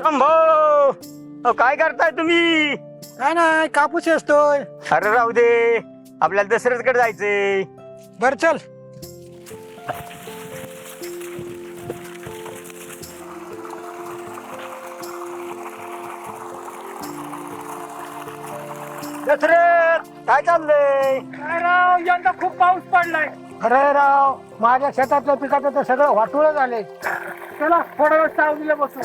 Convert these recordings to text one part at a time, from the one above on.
शंभो काय करताय तुम्ही? काय नाही कापूस असतोय. अरे राहू दे, आपल्याला दसऱ्याकडे जायचंय. बर चल. दसऱ्यात काय चाललंय? काय राव यंदा खूप पाऊस पडलाय. अरे राव माझ्या शेतातलं पिकाचं तर सगळं वाटोळं झालंय. चला थोडा वेळ सावलीला बसू.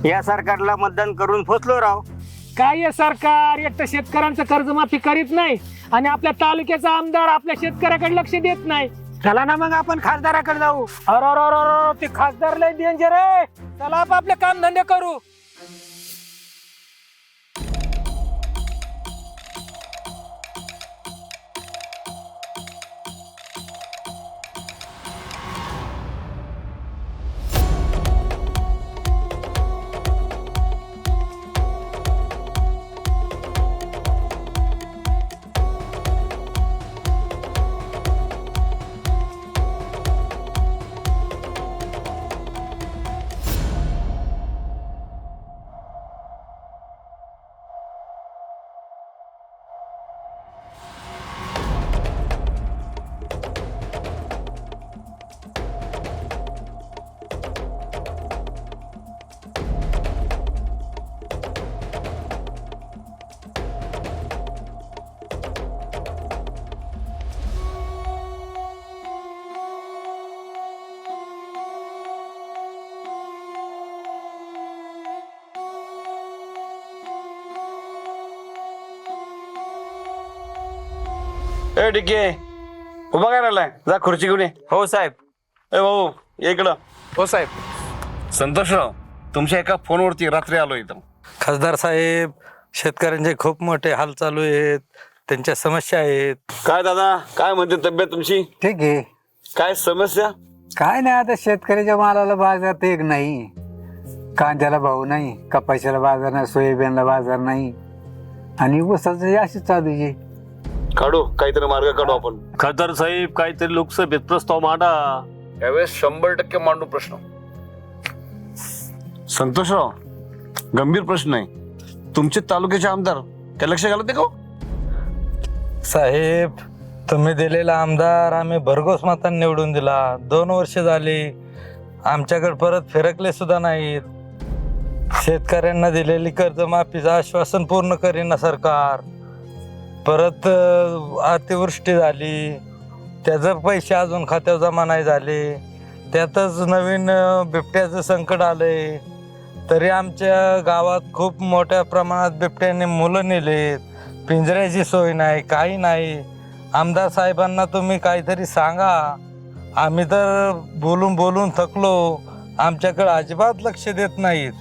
या सरकारला मतदान करून फसलो राव. काय आहे सरकार एक तर शेतकऱ्यांचं कर्जमाफी करीत नाही आणि आपल्या तालुक्याचा आमदार आपल्या शेतकऱ्याकडे लक्ष देत नाही. चला ना मग आपण खासदाराकडे जाऊ. अरे ते खासदार लय डेंजर आहे. चला आपण आपले काम धंदे करू. ए डिके उभा काय राहिलाय? जा खुर्ची घेऊन ये. हो साहेब. ए भाऊ ये इकडं. हो साहेब. संतोषराव, तुमच्या एका फोनवरती रात्री आलो इथं. खासदार साहेब, शेतकऱ्यांचे खूप मोठे हाल चालू आहेत, त्यांच्या समस्या आहेत. काय दादा, काय म्हणते तब्येत तुमची? ठीक आहे. काय समस्या? काय नाही, आता शेतकऱ्याच्या मालाला बाजार एक नाही, कांद्याला भाव नाही, कपाशीला बाजार नाही, सोयाबीनला बाजार नाही आणि ऊसाचं अशी चालू आहे. काढू काहीतरी मार्ग काढू आपण. खासदार साहेब, काहीतरी लोकसभेत प्रस्ताव मांडा. यावेळेस 100% मांडू प्रश्न. संतोषराव, गंभीर प्रश्न आहे. तुमचे तालुक्याचे आमदार काय लक्ष घालत का? साहेब, तुम्ही दिलेला आमदार आम्ही भरघोस मतांनी निवडून दिला. 2 वर्ष झाली, आमच्याकडे परत फिरकले सुद्धा नाहीत. शेतकऱ्यांना दिलेली कर्जमाफीचं आश्वासन पूर्ण करीना सरकार. परत अतिवृष्टी झाली, त्याचं पैसे अजून खात्यावर जमा नाही झाले. त्यातच नवीन बिबट्याचं संकट आलंय. तरी आमच्या गावात खूप मोठ्या प्रमाणात बिबट्याने मुलं नेलेत. पिंजऱ्याची सोय नाही, काही नाही. आमदार साहेबांना तुम्ही काहीतरी सांगा. आम्ही तर बोलून बोलून थकलो, आमच्याकडे अजिबात लक्ष देत नाहीत.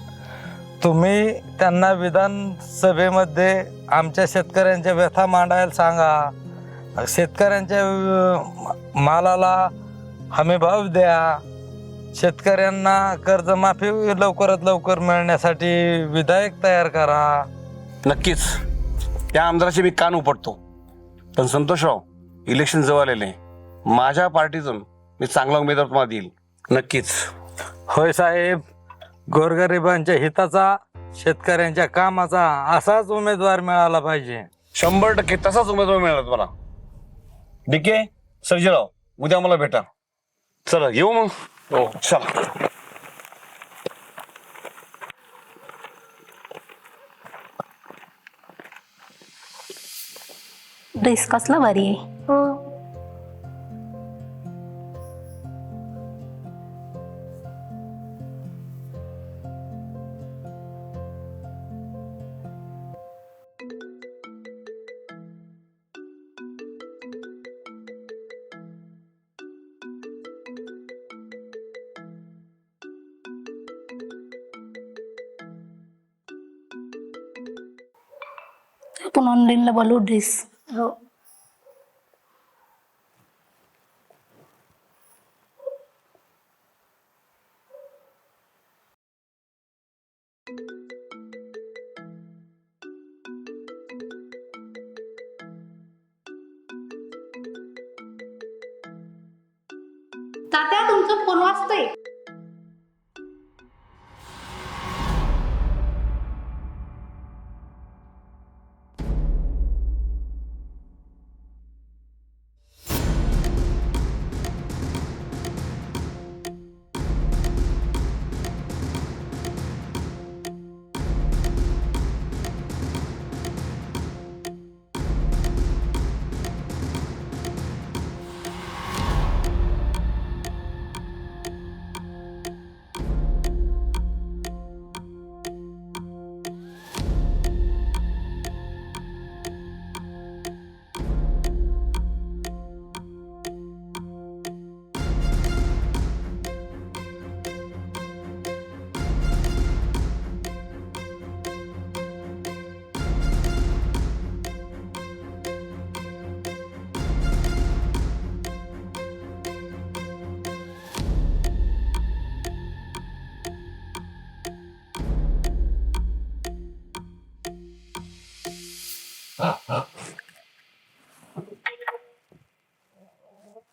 तुम्ही त्यांना विधानसभेमध्ये आमच्या शेतकऱ्यांच्या व्यथा मांडायला सांगा. शेतकऱ्यांच्या मालाला हमी भाव द्या. शेतकऱ्यांना कर्जमाफी लवकरात लवकर मिळण्यासाठी विधेयक तयार करा. नक्कीच त्या आमदाराचे मी कान उपटतो. पण संतोषराव, इलेक्शन जवळ आलेले, माझ्या पार्टीतून मी चांगला उमेदवार तुम्हाला देईल. नक्कीच. होय साहेब, गोरगरिबांच्या हिताचा, शेतकऱ्यांच्या कामाचा असाच उमेदवार मिळाला पाहिजे. 100% तसाच उमेदवार मिळाला तुम्हाला. डिके, सर्जेराव, उद्या मला भेटा. चला येऊ मग. हो चला. ड्रेस कसला भारी आहे. आपण ऑनलाईनला बोलू ड्रेस. हो. तात्या तुमचा फोन वाजतोय.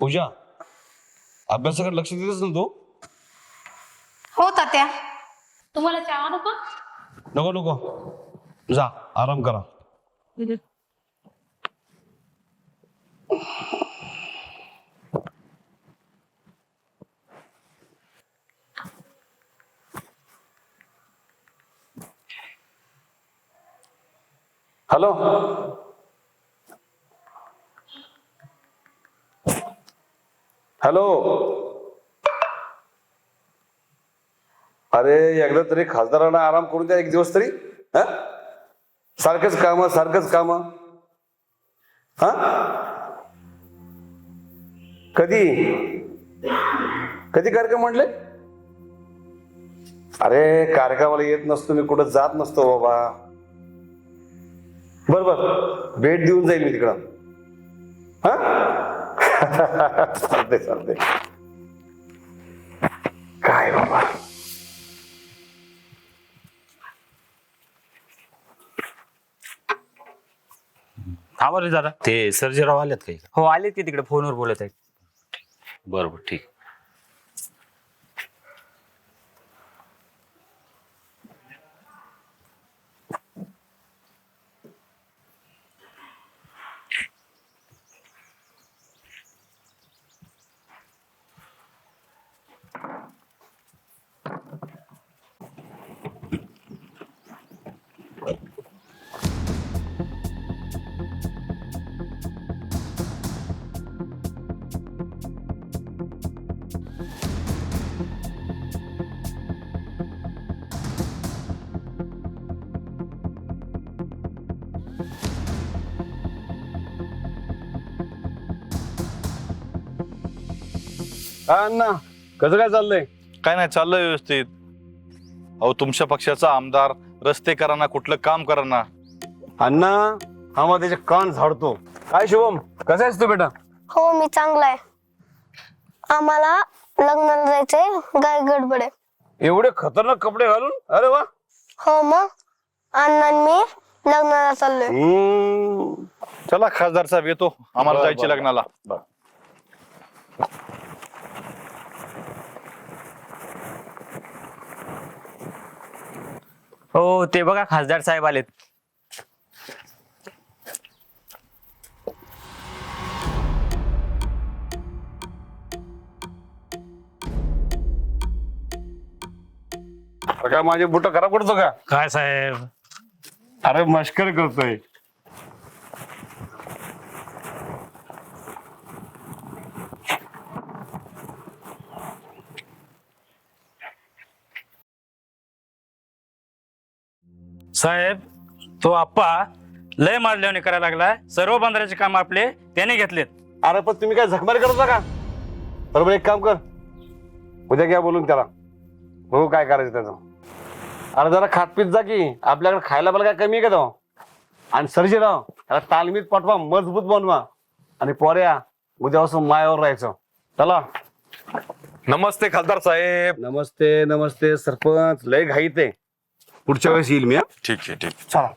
पूजा, अभ्यासाकडे लक्ष देतच ना तू? हो तात्या. तुम्हाला चहा नको? नको नको, जा आराम करा. Hello, hello. अरे एकदा तरी खासदारांना आराम करून द्या एक दिवस तरी. सारखंच काम. हा, कधी कार्यक्रम म्हणले? अरे कार्यक्रमाला येत नसतो मी, कुठं जात नसतो बाबा. बर भेट देऊन जाईल मी तिकडं. हा चालते. काय बाबा, थांबा रे जरा, ते सर्जेराव आलेत काही? हो आले की तिकडे फोनवर बोलत आहेत. बरोबर, ठीक. हा अण्णा, कसं काय चाललंय? काय नाही, चाललंय व्यवस्थित. अहो तुमच्या पक्षाचा आमदार रस्ते कराना, कुठलं काम कराना. अण्णा हा मग त्याचे कान झाडतो. काय शुभम, कसा आहेस तू बेटा? हो मी चांगला आहे. आम्हाला लग्नाला जायचंय, गाय गडबड आहे. एवढे खतरनाक कपडे घालून? अरे वा. हो मग अण्णा आणि मी लग्नाला चाललोय. चला खासदार साहेब, येतो, आम्हाला जायचे लग्नाला. हो ते बघा खासदार साहेब आलेत. काय माझे बुट खराब करतो का? काय साहेब, अरे मस्कर करतोय. साहेब तो आप्पा लय मारल्याने करायला लागलाय. सर्व बंदराचे काम आपले त्याने घेतलेत. अरे पण तुम्ही काय झकमारी करत होता का? बरोबर, एक काम कर, उद्या घ्या बोलून त्याला, हो काय करायचं त्याचं. अरे जरा खातपीत जा की, आपल्याकडे खायला मला काय कमी आहे का तो? आणि सर्जेराव त्याला तालमीत पाठवा, मजबूत बनवा. आणि पोऱ्या उद्यापासून मायावर राहायचं. चला. नमस्ते खासदार साहेब. नमस्ते नमस्ते. सरपंच लय घाईत आहे, पुढच्या वेळेस येईल मी. ठीक आहे, ठीक. चला.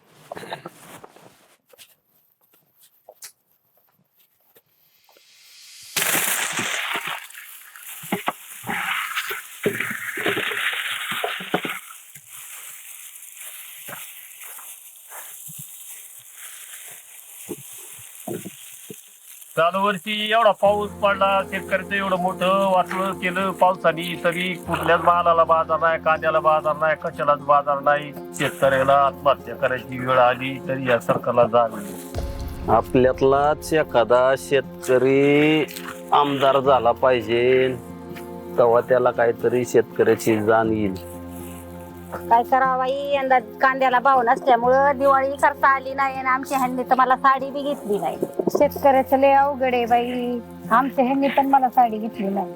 चालू वर्षी एवढा पाऊस पडला, शेतकऱ्याचं एवढं मोठं वाटलं केलं पावसाने, तरी कुठल्याच मालाला बाजार नाही, कांद्याला बाजार नाही, कशालाच बाजार नाही. शेतकऱ्याला आत्महत्या करायची वेळ आली तरी या सरकारला जाण. आपल्यातलाच एखादा शेतकरी आमदार झाला पाहिजे, तेव्हा त्याला काहीतरी शेतकऱ्याची जाण येईल. काय करावं बाई, यंदा कांद्याला भाव नसल्यामुळं दिवाळी करता आली नाही आणि आमच्या ह्यांनी तर मला साडी बी घेतली नाही. शेतकऱ्याचं लय अवघड आहे बाई, आमच्या ह्यांनी पण मला साडी घेतली नाही.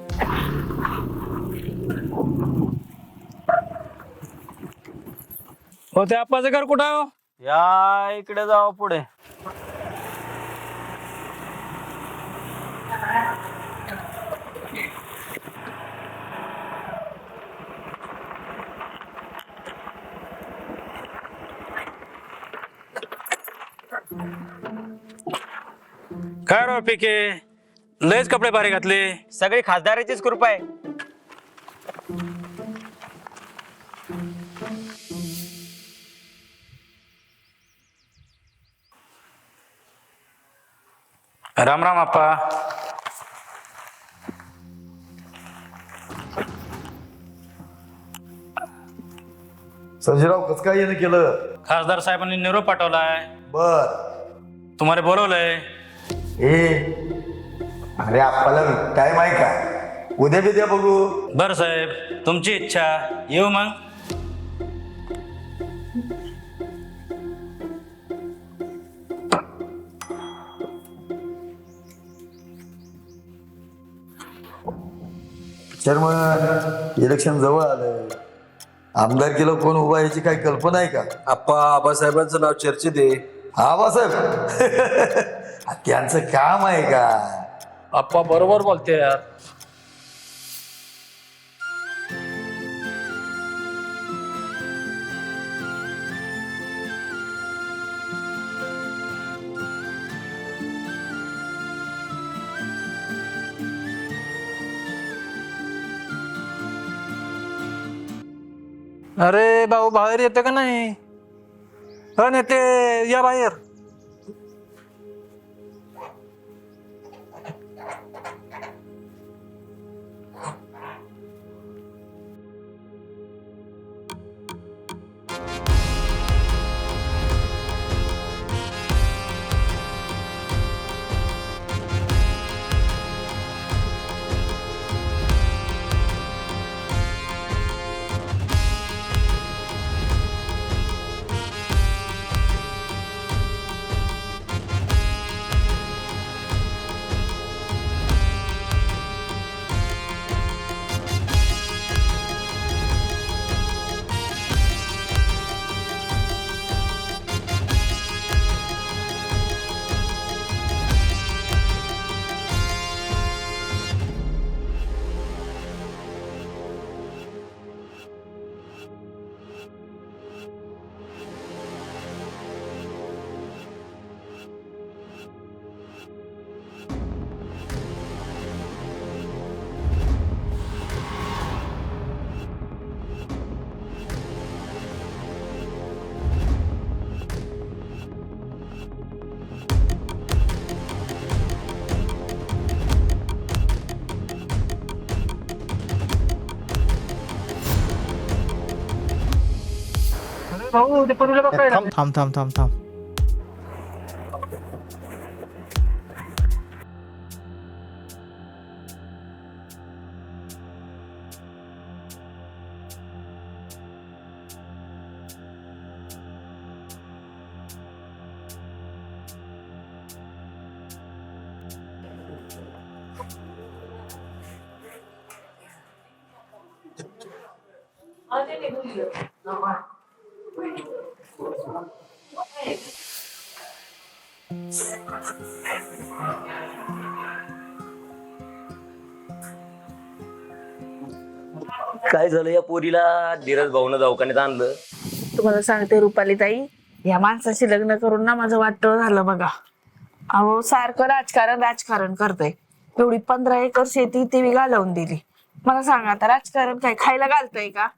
हो, ते आप्पाचं घर कुठं आहे हो? या इकडे जाऊ पुढे. काय राव पिके, लयच कपडे भारी घातले. सगळी खासदाराचीच कृपा आहे. राम राम आप्पा. सर्जेराव कसं काय येणं केलं? खासदार साहेबांनी निरोप पाठवलाय, बर. तुम्हाला बोलवलंय. अरे आपल्याला टाइम आहे का? उद्या बिद्या बघू. बरं साहेब, तुमची इच्छा. येऊ मग. चेअरमन, इलेक्शन जवळ आलं, आमदार केलं कोण उभा याची काही कल्पना आहे का? आप्पा, आबासाहेबांचं नाव चर्चेत आहे. आबासाहेब त्यांचं काम आहे का? आप्पा बरोबर बोलते यार. अरे भाऊ, बाहेर येते का नाही? हो नेते, या बाहेर. भाऊ, ते परूला बघ काय. थांब थांब थांब थांब. काय झालं या पोरीला? धीरज भाऊनं दवाखान्यात आणलं. तुम्हाला सांगते रुपाली ताई, या माणसाशी लग्न करून ना माझं वाटतं झालं बघा. अहो, सारखं राजकारण राजकारण करतय. एवढी 15 एकर शेती ती घालवून दिली. मला सांगा, आता राजकारण काय खायला घालतय का?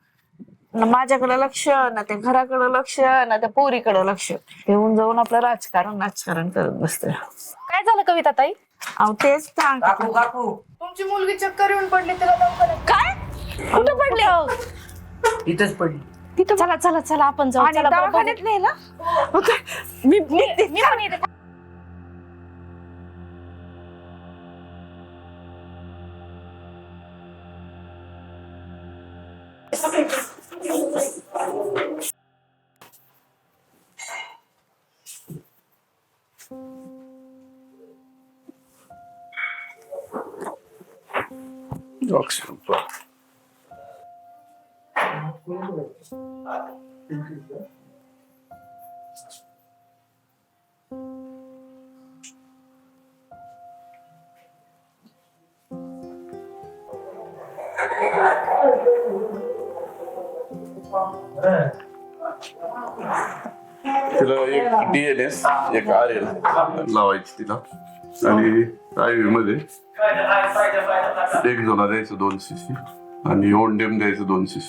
ना माझ्याकडे लक्ष, ना त्या घराकडे लक्ष, ना त्या पोरीकडे लक्ष. येऊन जाऊन आपलं राजकारण राजकारण करत बसतोय. काय झालं कविता ताई? अहो तेच सांग तुमची मुलगी चक्कर येऊन पडली तिला दवाखान्यात. काय कुठं पडले हो इथंच पडली. तिथं चला चला चला आपण जाऊ आणि चला बरं, दवाखान्यात बघू. मी निघते. मी पण येते. तिला एक डीएनएस एक आरएल लावायची तिला आणि आयव्ही मध्ये एक जोला द्यायचं 2 cc आणि ओंडेम द्यायचं 2 cc.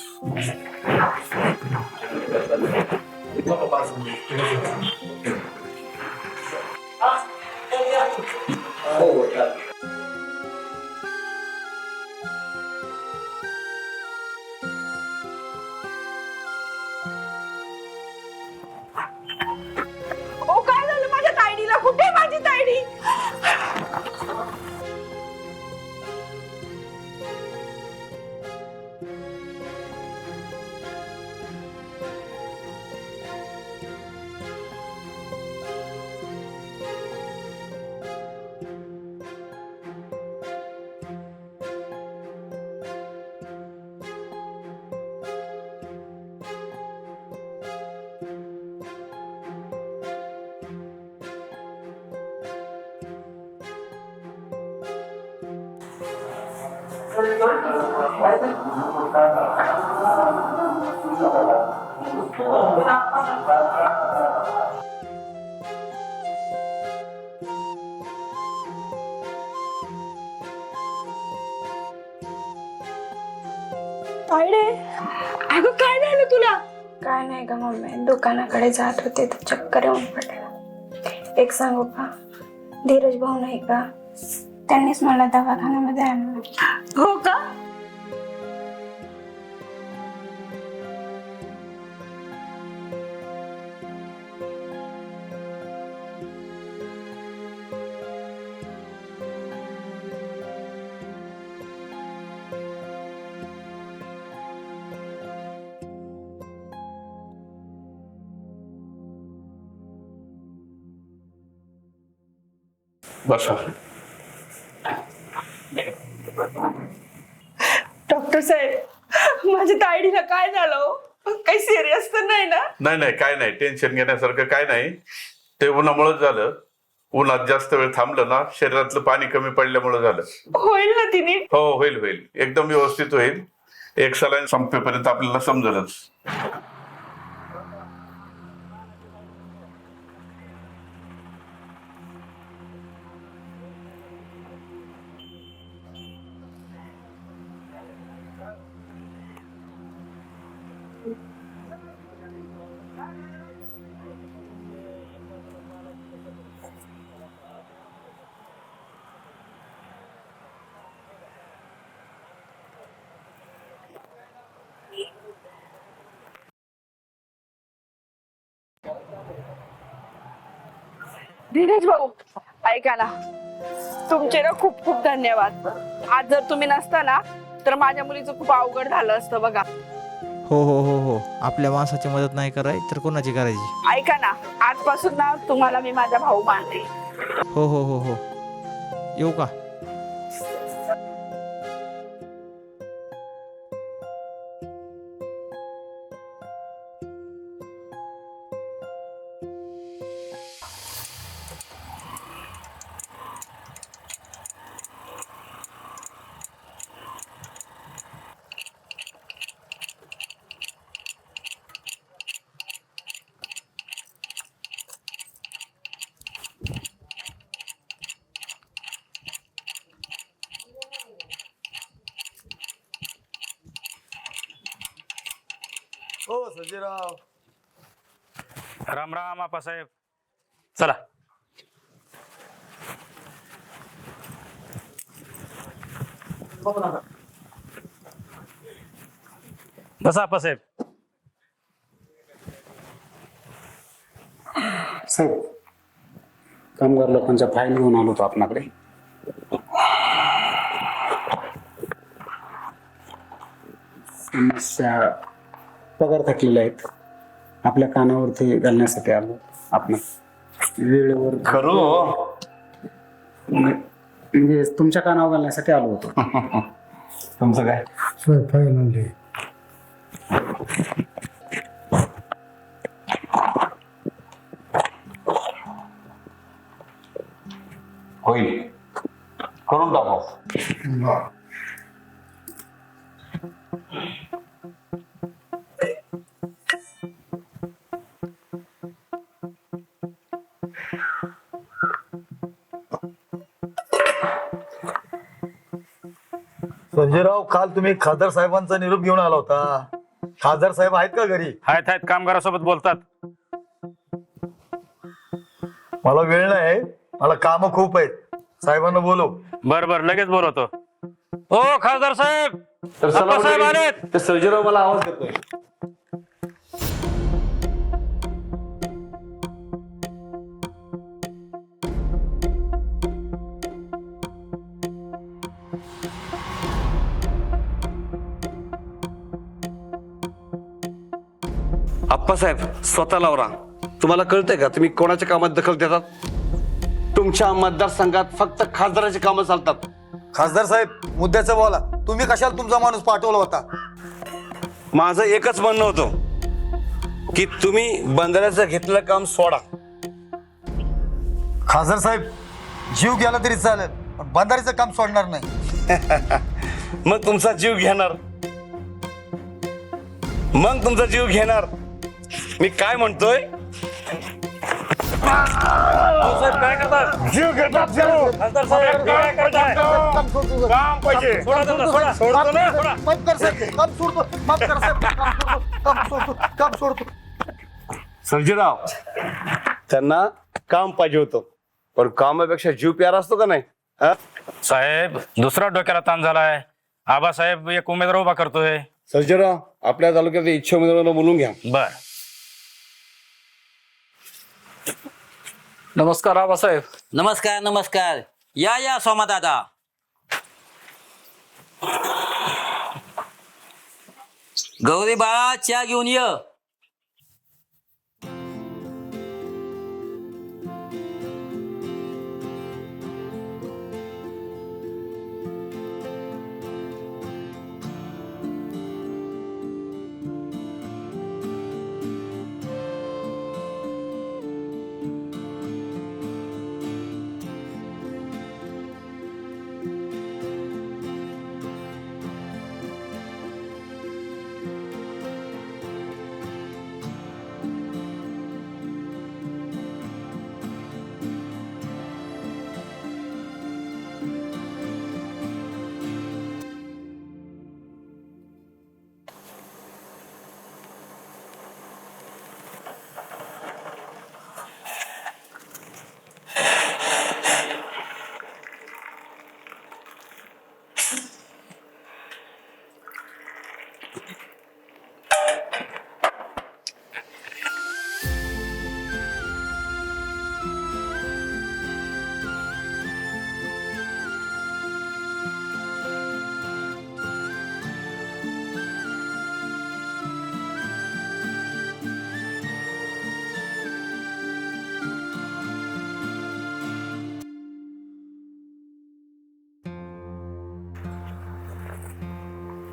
ओ काय झालं माझ्या तायडीला? कुठे आहे माझी तायडी? तायडे अगं काय झालं तुला? काय नाही का मम्मी, दुकानाकडे जात होते तर चक्कर येऊन पडलं. एक सांगू का, धीरज भाऊ नाही का, त्यांनीच मला दवाखान्यामध्ये आणलं. हो का? बसा. डॉक्टर साहेब माझ्या तायडीला काय झालं हो? काही सिरियस तर नाही ना? नाही नाही काय नाही, टेन्शन घेण्यासारखं काय नाही. ते उन्हामुळेच झालं. उन्हात जास्त वेळ थांबलं ना, शरीरातलं पाणी कमी पडल्यामुळे झालं. होईल ना तिने? हो होईल होईल, एकदम व्यवस्थित होईल. एक सलाईन संपेपर्यंत आपल्याला समजेलच. धीरज भाऊ ऐका ना, तुमचे ना खूप खूप धन्यवाद. आज जर तुम्ही नसता ना तर माझ्या मुलीचं खूप अवघड झालं असतं बघा. हो हो हो हो, आपल्या माणसाची मदत नाही करायची तर कोणाची करायची? ऐका ना, आजपासून ना तुम्हाला मी माझा भाऊ मानते. हो हो हो हो, येऊ का? हो सर्जेराव. राम राम आपासाहेब. चला. बसा आप्पासाहेब. साहेब, कामगार लोकांच्या फाईल घेऊन आलो होतो आपणाकडे. समस्या पगार थकलेल्या आहेत, आपल्या कानावरती घालण्यासाठी आलो आपण. वेळेवर खरं म्हणजे तुमच्या कानावर घालण्यासाठी आलो होतो. तुमचं काय? फाईल आणली. होईल, करून टाकू. संजयराव, काल तुम्ही खासदार साहेबांचा निरोप घेऊन आला होता. खासदार साहेब आहेत का घरी? आहेत कामगारासोबत बोलतात. मला वेळ नाही, मला काम खूप आहेत. साहेबांना बोलव. बर लगेच बोलवतो. ओ खासदार साहेब, तर चला आप्पासाहेब म्हणजे आलेत. ते सर्जेराव मला आवाज देतोय. आप्पासाहेब, स्वतः लावरा. तुम्हाला कळतंय का तुम्ही कोणाच्या कामात दखल देतात? तुमच्या मतदारसंघात फक्त खासदाराची कामं चालतात. खासदार साहेब, मुद्द्याचं बोला. तुम्ही कशाला तुमचा माणूस पाठवला होता? माझं एकच म्हणणं होतं की तुम्ही बंधाऱ्याचं घेतलेलं काम सोडा. खासदार साहेब, जीव गेला तरी चालेल, पण बंधारीचं काम सोडणार नाही. मग तुमचा जीव घेणार. मी काय म्हणतोय? काय करतात? जीव घेतात. खासदार साहेब काय करताय? काम पाहिजे. सोडा त्यांना, सोडा. सोडतो ना, सोडा. काम सोडतो. सर्जेराव, त्यांना काम पाहिजे होतं, पण कामापेक्षा जीव प्यारा असतो का नाही? साहेब, दुसरा डोक्याला ताण झालाय. आबासाहेब एक उमेदवार उभा करतोय. सर्जेराव, आपल्या तालुक्यात इच्छा उमेदवारांना बोलून घ्या. बर. नमस्कार आबासाहेब. नमस्कार. या सोमा दादा. गौरी बाळा, चहा घेऊन ये.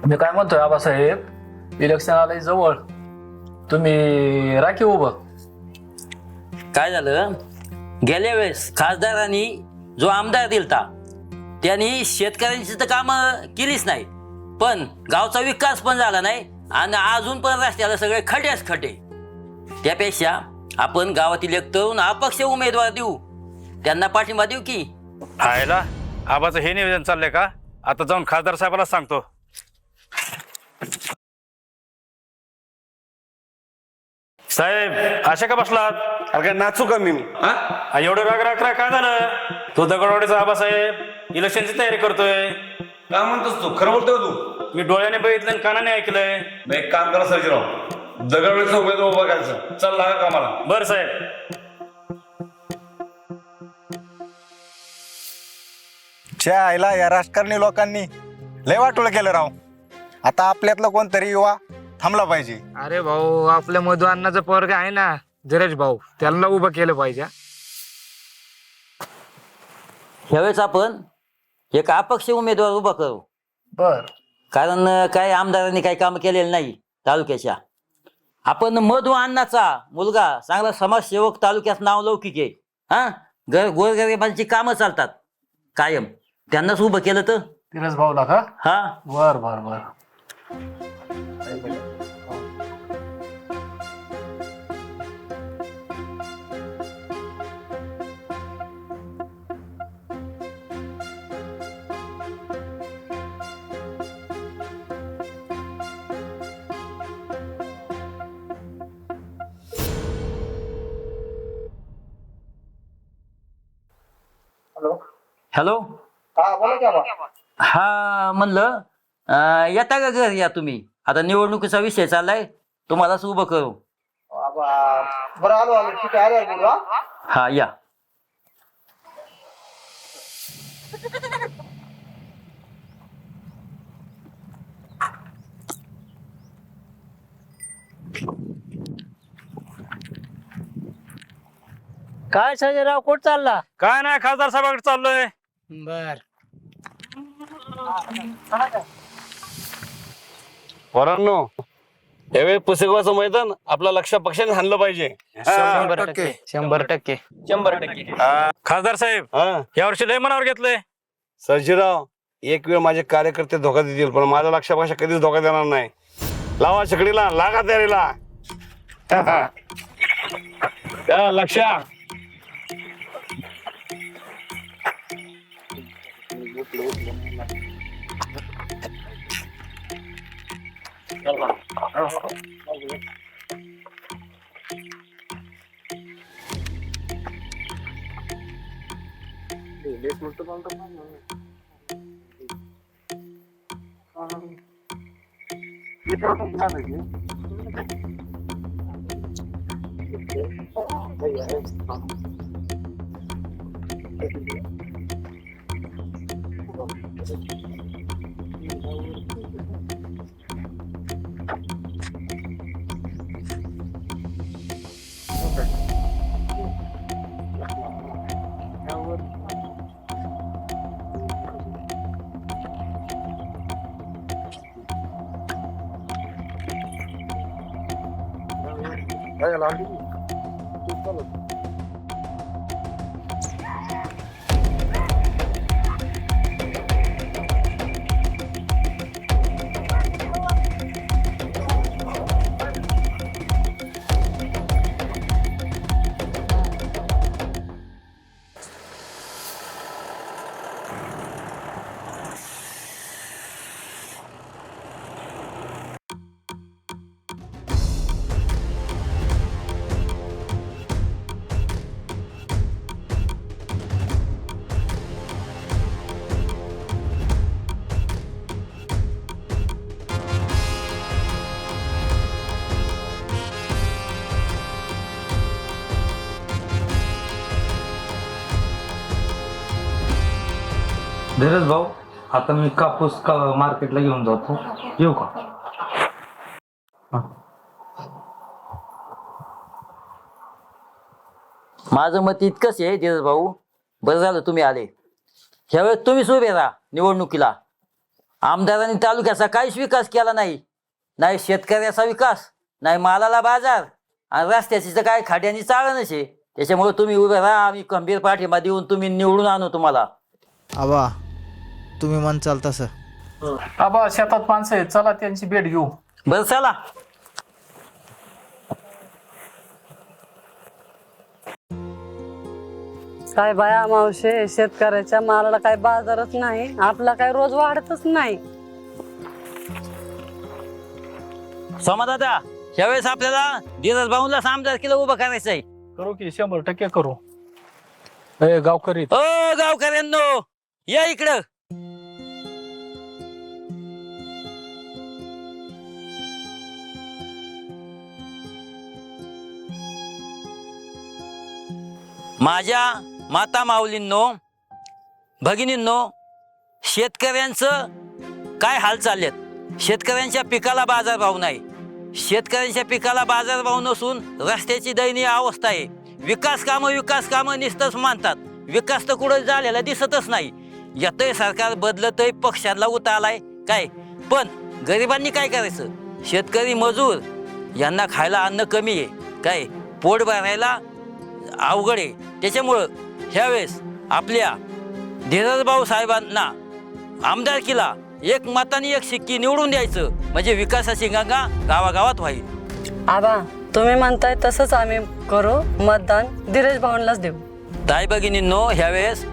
मी काय म्हणतोय आबासाहेब, इलेक्शन आलंय जवळ, तुम्ही राखी उभं. काय झालं, गेल्या वेळेस खासदारांनी जो आमदार दिलता त्यांनी शेतकऱ्यांची तर कामं केलीच नाही, पण गावचा विकास पण झाला नाही आणि अजून पण रस्त्याला सगळे खड्डेच खड्डे. त्यापेक्षा आपण गावातील एक तरुण अपक्ष उमेदवार देऊ, त्यांना पाठिंबा देऊ की. हायला, आबाचं हे निवेदन चाललंय का? आता जाऊन खासदार साहेबाला सांगतो. साहेब, अशा का बसलात? अरे काय नाचू का मी? एवढं राग काय झालं? तो दगडवाडीचा आबासाहेब इलेक्शनची तयारी करतोय. काय म्हणतोस तू? खरं बोलतोय तू? मी डोळ्याने बघितलं आणि कानाने ऐकलंय. मग एक काम करा सर्जीराव, दगडवेळेस उमेदवार उभा करायचं. चल लागा कामाला. बर साहेब. च्या आईला या राजकारणी लोकांनी लय वाटोळ केलं राव. आता आपल्यातलं कोणतरी युवा थांबला पाहिजे. अरे भाऊ, आपल्या मधु अण्णाचं पोरग आहे ना धीरज भाऊ, त्याला उभं केलं पाहिजे. ह्यावेळेस आपण एक अपक्ष उमेदवार उभा करू. बर. कारण काही आमदारांनी काही काम केलेलं नाही तालुक्याच्या. आपण मधु अण्णाचा मुलगा चांगला समाजसेवक, तालुक्यात नाव लौकिक आहे. हा, गोरगरिबांची कामं चालतात कायम, त्यांनाच उभं केलं तर. धीरज भाऊला का? हा, बर बर बर. हॅलो. हा, म्हणलं येता का घर या तुम्ही? आता निवडणुकीचा विषय चाललाय, तुम्हालाच उभं करू. बरं आलो आलो, ठीक आहे, आलो. हा, या. काय संजयराव, कुठं चालला? काय नाही, खासदार साहेबाकडे चाललोय. बर. पोरांनो, यावेळी पुसेगावचं मैदान आपल्या लक्ष पक्षाने हाणलं पाहिजे. 100%. खासदार साहेब, यावर्षी लय मनावर घेतलंय. सर्जीराव, एक वेळ माझे कार्यकर्ते धोका देतील, पण माझा लक्ष पक्ष कधीच धोका देणार नाही. लावा शेकडीला, लागा तयारीला. लक्ष. धीरज भाऊ, आता मी कापूस मार्केटला घेऊन जातो, येऊ का? माझं मत इतकंच आहे धीरज भाऊ, बरं झालं तुम्ही आले. ह्यावेळेस तुम्हीच उभे राहा निवडणुकीला. आमदारांनी तालुक्याचा काहीच विकास केला नाही, नाही शेतकऱ्याचा विकास, नाही मालाला बाजार, आणि रस्त्याची तर काय खाड्यानी चाळणच आहे. त्याच्यामुळे तुम्ही उभे राहा, आम्ही खंबीर पाठिंबा देऊन तुम्ही निवडून आणू तुम्हाला. आबा, तुम्ही म्हणचाल तसं. आबा, शेतात माणसं आहेत, चला त्यांची भेट घेऊ. बरं चला. काय बाया मावशे, शेतकऱ्याच्या मालाला काय बाजारच नाही, आपला काय रोज वाढतच नाही. सोमादादा, ह्यावेळेस आपल्याला धीरज भाऊला आमदार किलो उभं करायचंय. करू की 100% करू. ए गावकरी, ओ गावकऱ्यांनो, या इकडं. माझ्या माता माऊलींनो, भगिनींनो, शेतकऱ्यांचं काय हाल चाललेत. शेतकऱ्यांच्या पिकाला बाजारभाव नाही. शेतकऱ्यांच्या पिकाला बाजारभाव नसून रस्त्याची दयनीय अवस्था आहे. विकास कामं नुसतंच मानतात. विकास तर कुठं झालेला दिसतच नाही. येतंय सरकार, बदलतंय, पक्षाला उता आलाय काय, पण गरिबांनी काय करायचं. शेतकरी मजूर यांना खायला अन्न कमी आहे काय, पोट भरायला अवघड आहे. त्याच्यामुळं ह्यावेळेस आपल्या धीरजभाऊ साहेबांना आमदारकीला एक मताने एक शिक्की निवडून द्यायचं, म्हणजे विकासाची गंगा गावागावात व्हाईल. आबा तुम्ही म्हणताय तसंच आम्ही करू, मतदान धीरज भाऊंलाच देऊ. ताई भगिनींनो, ह्यावेळेस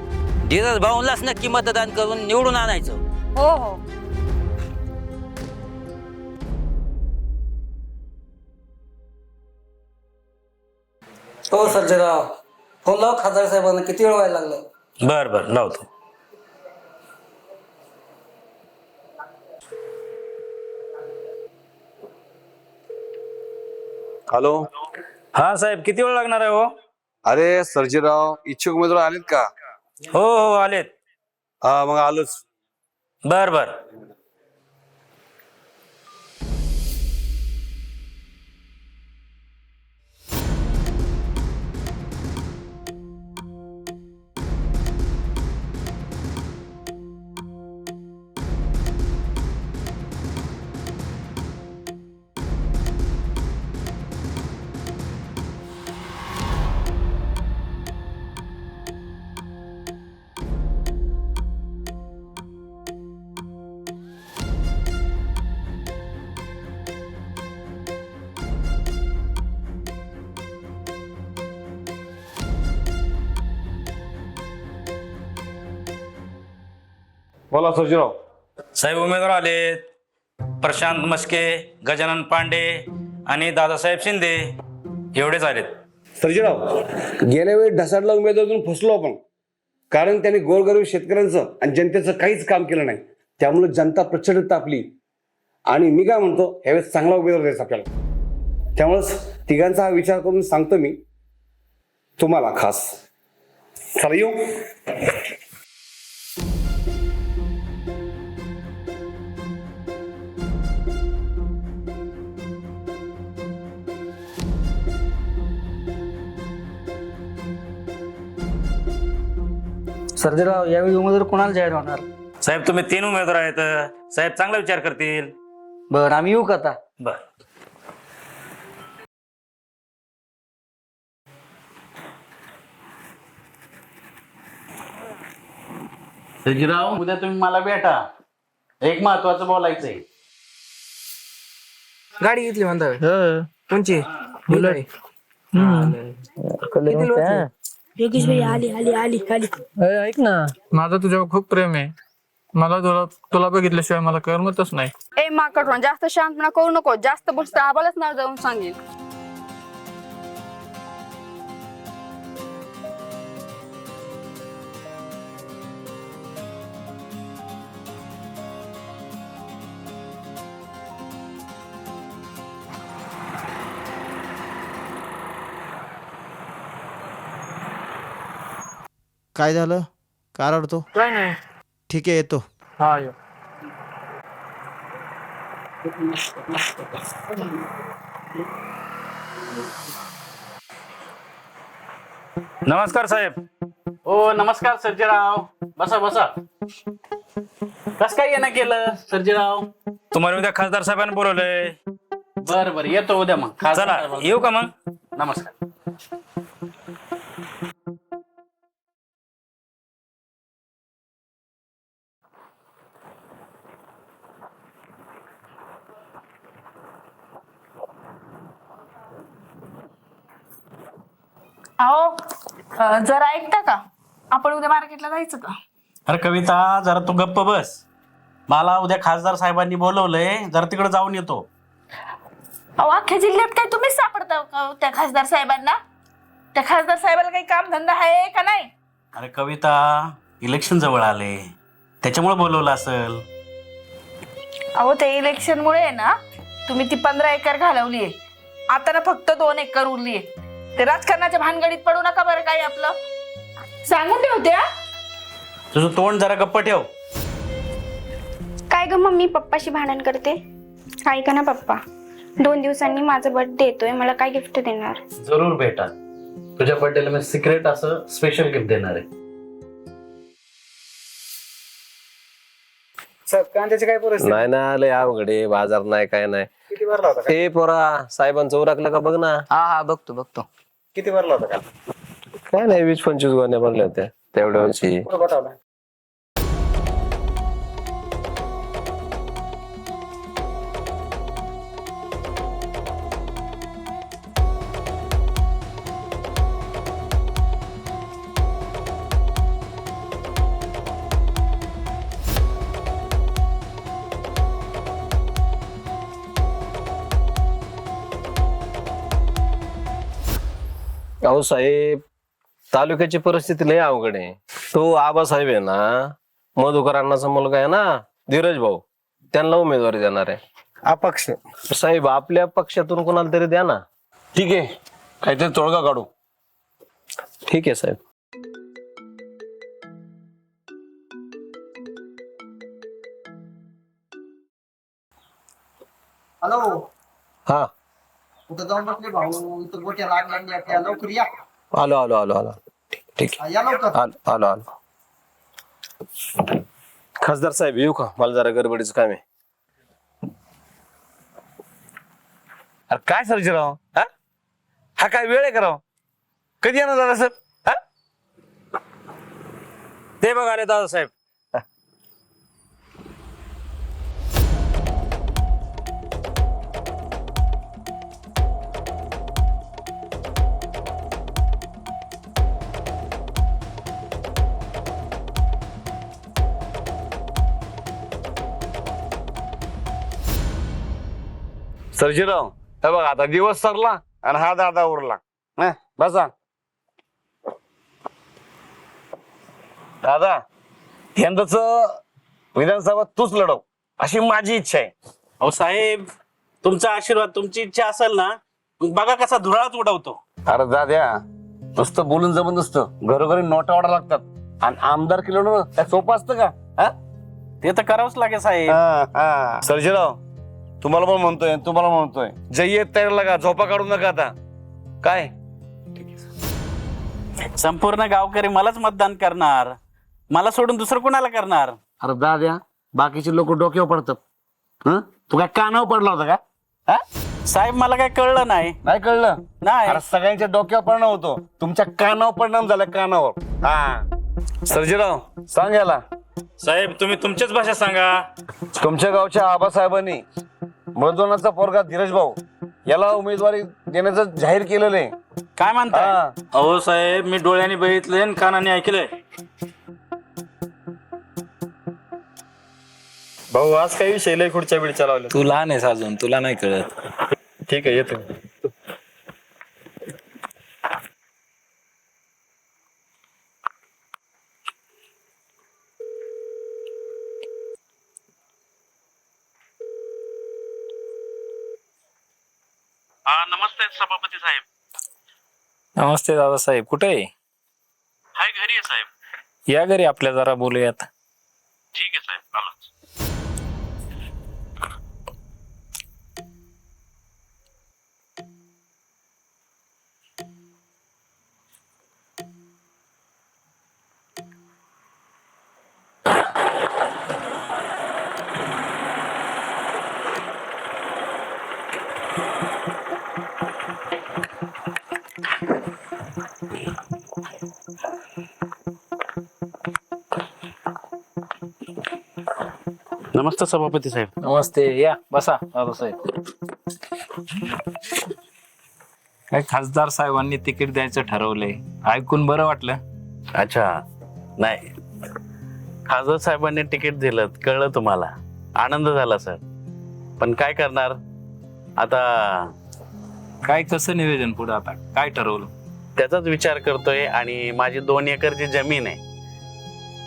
धीरज भाऊंलाच नक्की मतदान करून निवडून आणायचं. हो हो. हो सर्जेराव, फोन लाव खासदार साहेबांना, किती वेळ व्हायला लागला. बर लावतो. हॅलो. हा साहेब, किती वेळ लागणार आहे हो? अरे सर्जेराव, इच्छुक उमेदवार आलेत का? हो आलेत. हा मग आलोच. बर. बोला सर्जेराव. साहेब, उमेदवार आलेत. प्रशांत मस्के, गजानन पांडे आणि दादासाहेब शिंदे एवढेच आलेत. सर्जेराव, गेल्या वेळी ढसाडला उमेदवारातून फसलो आपण, कारण त्यांनी गोरगरीब शेतकऱ्यांचं आणि जनतेचं काहीच काम केलं नाही. त्यामुळे जनता प्रचंड तापली. आणि मी काय म्हणतो, यावेळेस चांगला उमेदवार द्यायचा आपल्याला. त्यामुळेच तिघांचा हा विचार करून सांगतो मी तुम्हाला खास. चला येऊ. सर्जेराव, यावेळी उमेदवार कोणाला जाहीर होणार? साहेब, तुम्ही 3 उमेदवार आहेत. साहेब चांगला विचार करतील. बर, आम्ही येऊ का आता? बर. सर्जेराव, उद्या तुम्ही मला भेटा, एक महत्वाचं बोलायचंय. गाडी घेतली म्हणता कोणची? योगेश भाई आली. ऐक ना, माझं तुझ्यावर खूप प्रेम आहे. मला तुला बघितल्याशिवाय मला करमतच नाही. ए माकड, जास्त शांतपणा करू नको. जास्त बोलत आबालाच नाव जाऊन सांगेल. काय झालं? का रडतो? काय नाही. ठीक आहे, येतो. हा ये. नमस्कार साहेब. हो नमस्कार सर्जेराव, बसा. कस काय येणं केलं सर्जेराव? तुम्हाला उद्या खासदार साहेबांनी बोलवलंय. बर येतो उद्या मग. चला येऊ का मग? नमस्कार. अहो जरा ऐकता का, आपण उद्या मार्केटला जायचं का? अरे कविता, जरा तू गप्प बस. मला उद्या खासदार साहेबांनी बोलवलंय, जरा तिकडे जाऊन येतो. अहो अख्ख्या जिल्ह्यात काय तुम्हीच सापडता का त्या खासदार साहेबांना? त्या खासदार साहेबाला काही काम धंदा आहे का नाही? अरे कविता, इलेक्शन जवळ आले, त्याच्यामुळे बोलवलं असेल. अहो ते इलेक्शन मुळे ना तुम्ही ती 15 एकर घालवलीये, आता ना फक्त 2 एकर उरलीये. ते राजकारणाच्या भानगडीत पडू नका बरं काही आपलं. सांगून ठेवते हा. तुझं तोंड जरा गप्प ठेव. काय ग मम्मी पप्पाशी भांडण करते? ऐका ना पप्पा, 2 दिवसांनी माझा बर्थडे येतोय, मला काय गिफ्ट देणार? जरूर भेटा. तुझ्या बर्थडेला मी सिक्रेट असं स्पेशल गिफ्ट देणार आहे. सर कांद्याची काय परिस्थिती? नाही ना लय अवघड आहे, बाजार नाही काय नाही. किती भरला होता काय? ए पोरा साहेबांचं उरकलं का बघ ना. हा बघतो. किती भरला होता काल? काय नाही 20-25 गोण्या भरल्या होत्या तेवढ्या वर्षी. कुठं पाठवला? अहो साहेब, तालुक्याची परिस्थिती लय अवघड आहे. तो आबासाहेब आहे ना, मधुकर अण्णाचा मुलगा आहे ना धीरज भाऊ, त्यांना उमेदवारी देणार आहे. अपक्ष साहेब आपल्या पक्षातून कोणाला तरी द्या ना. ठीक आहे, काहीतरी तोडगा काढू. ठीक आहे साहेब. हॅलो, हा कुठं जाऊन बसले भाऊ? इथं गोट्या लागल्या, लवकर या. आलो. ठीक या लवकर. आलो. खासदार साहेब येऊ का? मला जरा गडबडीचं काम आहे. अरे काय सर्जीराव, हा काय वेळ आहे कराव? कधी येणार दादा सर? ते बघ आले दादासाहेब. सर्जीराव हे बघ, आता दिवस सरला आणि हा दादा उरला. बसा दादा, यंदाच विधानसभा तूच लढव अशी माझी इच्छा आहे. अहो साहेब, तुमचा आशीर्वाद, तुमची इच्छा असेल ना, मग बघा कसा धुराळाच उडवतो. अरे दाद्या, नुसतं बोलून जमत नसतं, घरोघरी नोटा वाढा लागतात. आणि आमदार किलो काय सोपं असतं का? ते तर करावंच लागेल साहेब. सर्जीराव तुम्हाला पण म्हणतोय, तुम्हाला म्हणतोय, जय्यत तयार लागा, झोपा काढू नका आता. काय संपूर्ण गावकरी मलाच मतदान करणार, मला सोडून दुसरं कोणाला करणार? अरे दाद्या, बाकीचे लोक डोक्यावर पडतात. तू काय कानावर पडला होता का? साहेब मला काय कळलं नाही. नाही कळलं? नाही. अरे सगळ्यांच्या डोक्यावर परिणाम होतो, तुमच्या कानावर परिणाम झाला, कानावर. हा सर्जीराव सांग याला. साहेब तुम्ही तुमच्याच भाषेत सांगा. तुमच्या गावच्या आबासाहेबांनी मृदोनाचा पोरगा धीरज भाऊ याला उमेदवारी देण्याचं जाहीर केलेलं आहे. काय म्हणताय? अहो साहेब, मी डोळ्याने बघितलंय आणि कानाने ऐकलंय. भाऊ आज काही विषय लय खुर्च्या बिडच्या लावल्या. तू लहान आहेस अजून, तुला नाही कळत. ठीक आहे, येतो. नमस्ते सभापती साहेब. नमस्ते दादासाहेब, कुठे आहे? हाय, घरी आहे साहेब. या घरी आपल्या जरा बोलूयात. ठीक आहे साहेब, आलो. नमस्ते सभापती साहेब. नमस्ते, या बसा दादासाहेब. काय खासदार साहेबांनी तिकीट द्यायचं ठरवलंय, ऐकून बरं वाटलं. अच्छा, नाही, खासदार साहेबांनी तिकीट दिलं कळलं तुम्हाला, आनंद झाला सर. पण काय करणार आता? काय कसं नियोजन पुढे, आता काय ठरवलं? त्याचाच विचार करतोय. आणि माझी 2 एकरची जमीन आहे,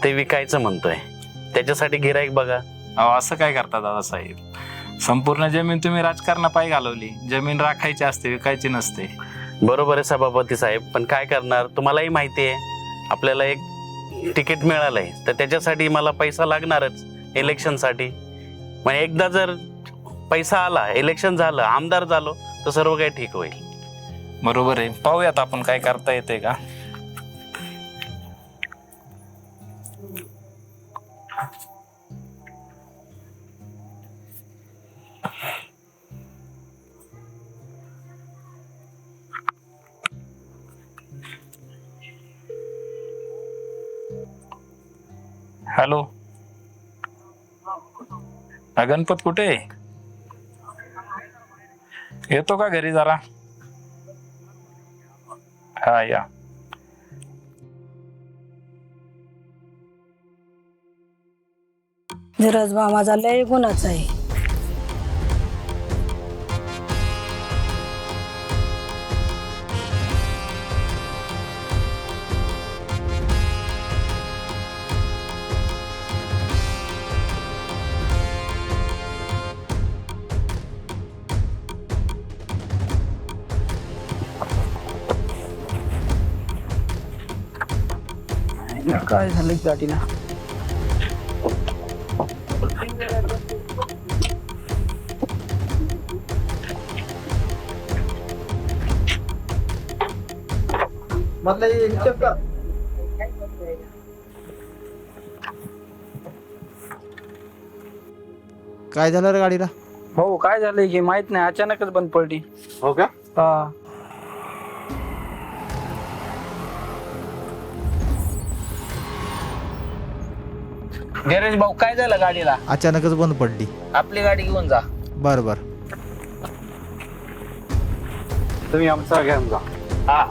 ते विकायचं म्हणतोय. त्याच्यासाठी गिराईक बघा. अहो असं काय करता दादासाहेब, संपूर्ण जमीन तुम्ही राजकारणापायी घालवली. जमीन राखायची असते, विकायची नसते. बरोबर आहे सभापती साहेब, पण काय करणार, तुम्हालाही माहिती आहे आपल्याला एक तिकीट मिळालंय तर त्याच्यासाठी मला पैसा लागणारच इलेक्शनसाठी. मग एकदा जर पैसा आला, इलेक्शन झालं, आमदार झालो तर सर्व काही ठीक होईल. बरोबर आहे, पाहूयात आपण काय करता येते का. हॅलो, हा गणपत कुठे आहे? येतो का घरी जरा? हा या. धीरज बा माझा लय गुणाचा आहे. काय झालं गाडीला? काय झालं रे गाडीला? हो, काय झालंय की माहित नाही, अचानकच बंद पडली. हो का? हा. धीरज भाऊ, काय झालं गाडीला? अचानकच बंद पडली. आपली गाडी घेऊन जा. बर बर. तुम्ही आमचा घेऊन जा. हा.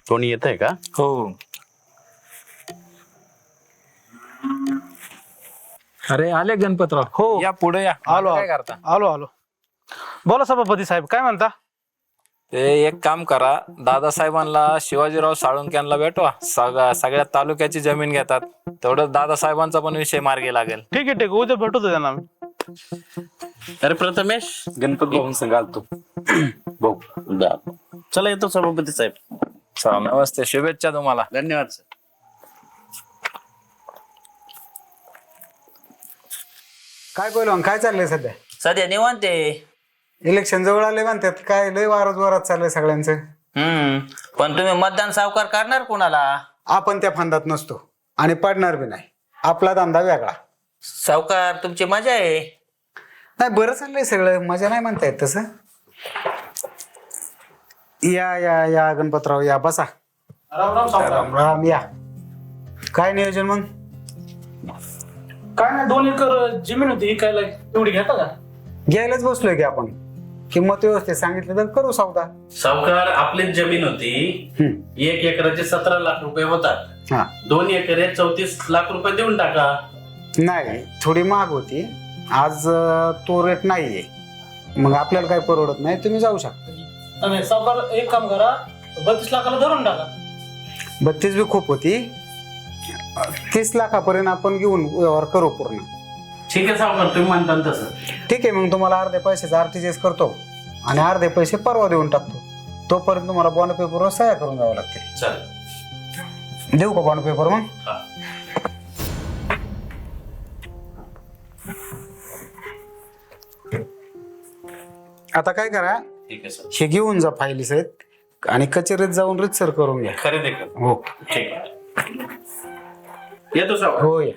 कोणी येत आहे का? हो. अरे आले गणपतराव. हो, या पुढे या. आलो काय करता? आलो. बोला सभापती साहेब, काय म्हणता? ते एक काम करा, दादासाहेबांना शिवाजीराव साळुंके यांना भेटवा. सगळ्या तालुक्याची जमीन घेतात, तेवढं दादासाहेबांचा पण विषय मार्गी लागेल. ठीक आहे, उद्या भेटतो त्यांना. अरे प्रथमेश, गणपत भाऊन सांगाल तू. चला येतो सभापती साहेब. चला, नमस्ते, शुभेच्छा तुम्हाला. धन्यवाद सर. काय बोलू, काय चाललंय सध्या? सध्या निवांत आहे. इलेक्शन जवळ आले म्हणतात, काय लय वारात चाललंय सगळ्यांचं. पण तुम्ही मतदान सावकार करणार कोणाला? आपण त्या फंदात नसतो आणि पडणार बी नाही. आपला धंदा वेगळा. सावकार तुमची मजा आहे. नाही, बरं चाललंय सगळं, मजा नाही म्हणता येत तसं. या या या गणपतराव, या बसा. राम राम, या. काय नियोजन मग? काय नाही, 2 एकर जमीन होती विकायला, एवढी घेता का? घ्यायलाच बसलोय की आपण. किंमत व्यवस्थित सांगितलं तर करू सौदा. सावकार, आपलीच जमीन होती. 1 एकराचे 17 लाख रुपये होतात. 2 एकरे 34 लाख रुपये देऊन टाका. नाही, थोडी महाग होती आज, तो रेट नाहीये, मग आपल्याला काय परवडत नाही. तुम्ही जाऊ शकता. आणि सावकार एक काम करा, 32 लाखाला धरून टाका. 32 बी खूप होती. 30 लाखापर्यंत आपण घेऊन व्यवहार करू पूर्ण. ठीक आहे सावकार, तुम्ही म्हणता तसं. ठीक आहे, मग तुम्हाला अर्ध्या पैशाचा आरटीजीएस करतो आणि अर्धे पैसे परवा देऊन टाकतो. तोपर्यंत तुम्हाला बॉन्ड पेपरवर सह्या करून द्यावं लागतील. चालेल. देऊ का बॉन्ड पेपर मग? आता काय करा, ठीक आहे सर. हे घेऊन जा फायली सहित आणि कचेरीत जाऊन रितसर करून घ्या. खरेदी कर. हो, ठीक आहे. येतो सावकार. हो या.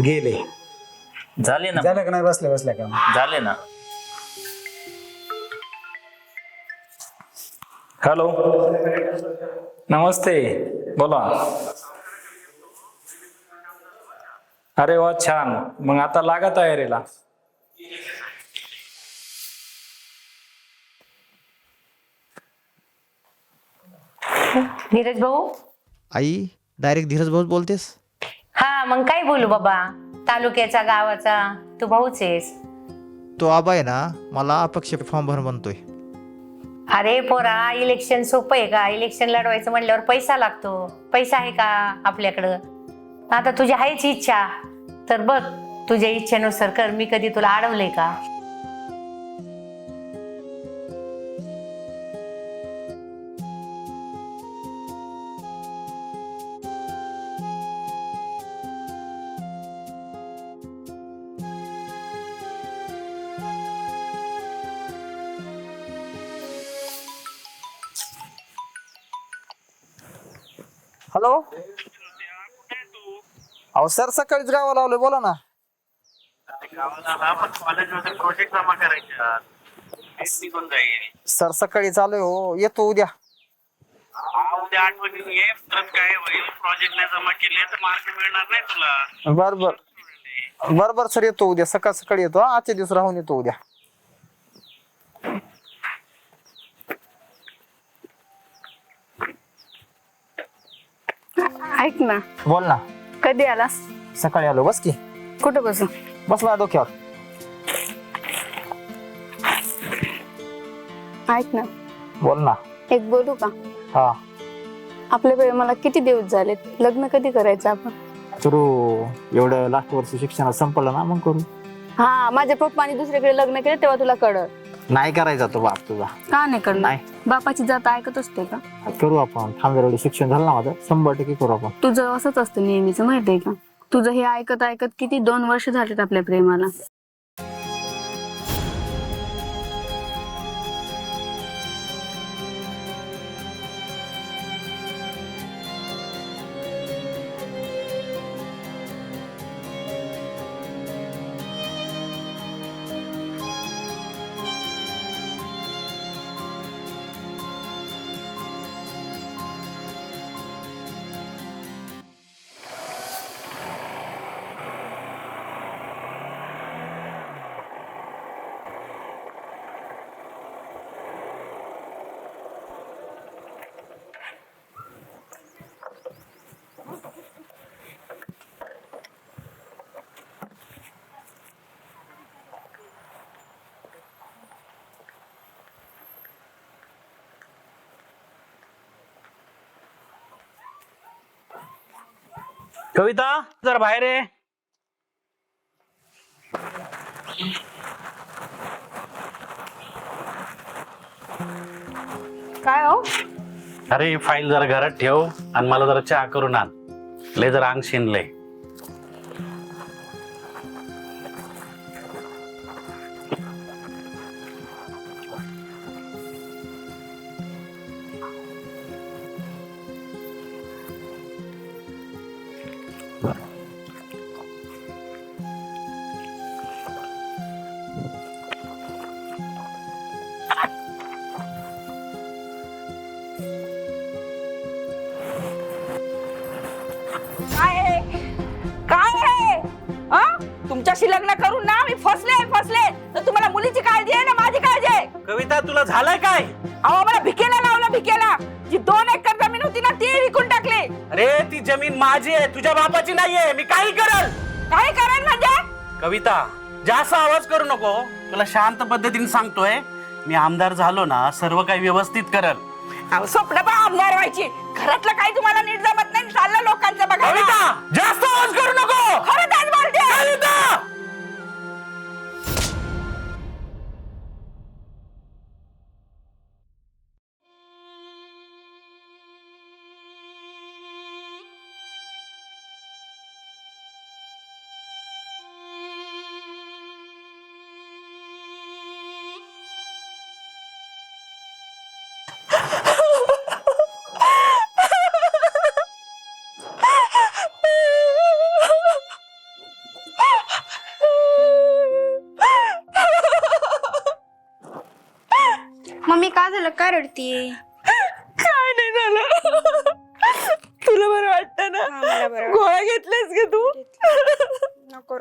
गेले. झाले ना? झालं का नाही? बसल्या का? झाले ना. हॅलो, नमस्ते, बोला. अरे वा छान. मग आता लागा तयारीला. धीरज भाऊ. आई डायरेक्ट धीरज भाऊ बोलतेस? हा मग काय बोलू बाबा, तालुक्याचा गावाचा तू भाऊच आहेस. तो आबा आहे ना, मला अपक्ष फॉर्म भरून बनतोय. अरे पोरा, इलेक्शन सोपं आहे का? इलेक्शन लढवायचं म्हणल्यावर पैसा लागतो. पैसा आहे का आपल्याकडं? आता तुझी आहेच इच्छा, तर बघ तुझ्या इच्छेनुसार कर. मी कधी तुला अडवलंय का? हॅलो. अहो सर, सकाळीच गावाला लावलोय, बोला ना. प्रोजेक्ट जमा करायचा निघून जाईल. सर सकाळी चालू आहे, हो येतो उद्या. उद्या आठवणी ये, परत काय होईल, प्रोजेक्ट नाही जमा केले तर मार्क मिळणार नाही तुला. बर बर सर, येतो उद्या सकाळी येतो. आजच्या दिवस राहून येतो उद्या. ऐक ना. बोल ना. कधी आलास? सकाळी आलो. बस की. कुठं बसू? बसला डोक्यावर. ऐक ना. बोल ना. एक बोलू का? हा. आपल्याकडे मला किती दिवस झाले, लग्न कधी करायचं आपण? सुरू एवढं लास्ट वर्ष शिक्षणात संपलं ना, मग करू. हा, माझ्या पप्पानी दुसरीकडे लग्न केलं तेव्हा तुला कळलं. नाही करायचा तो बाप तुझा. का नाही करणार? बापाची जात ऐकत असते का? करू आपण. थांब जरा, एवढं शिक्षण झालं ना माझं, 100% करू आपण. तुझं असंच असतं नेहमीच, माहितीये का? तुझं हे ऐकत ऐकत किती 2 वर्ष झालेत आपल्या प्रेमाला. कविता, जरा बाहेर आहे. काय हो? अरे फाईल जरा घरात ठेव आणि मला जरा चहा करून आण. लय जरा अंग शिनलंय. तुमच्याशी लग्न करून ना मी फसले तर तुम्हाला मुलीची काळजी आहे ना माझी काळजी आहे? कविता, तुला झालंय काय? अहो, मला भिकेला लावलं. भिकेला जी 2 एकर जमीन होती ना ती विकून टाकली. अरे ती जमीन माझी आहे, तुझ्या बापाची नाहीये. मी काही करल. काय करेन म्हणजे? कविता, जास्त आवाज करू नको. तुला शांत पद्धतीने सांगतोय. मी आमदार झालो ना, सर्व काही व्यवस्थित करल. अहो, स्वप्न पण आमदार व्हायची. घरातलं काही तुम्हाला नीट जमत नाही. चाललं लोकांचं बघा. जास्त आवाज करू नको. खरं त्याच बोलते. मम्मी का झालं, का रडतीये? काय नाही झालं. तुला बरं वाटतं ना? गोळ्या घेतल्यास का तू? नको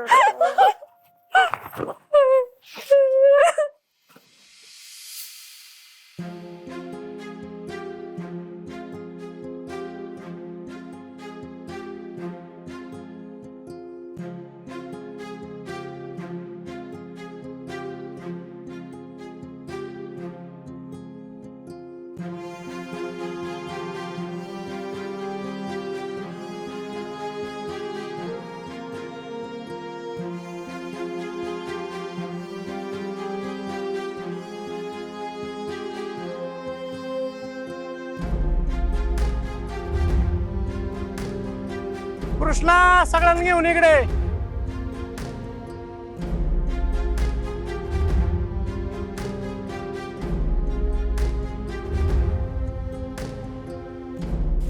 कृष्णा सगळ्यांना घेऊन इकडे.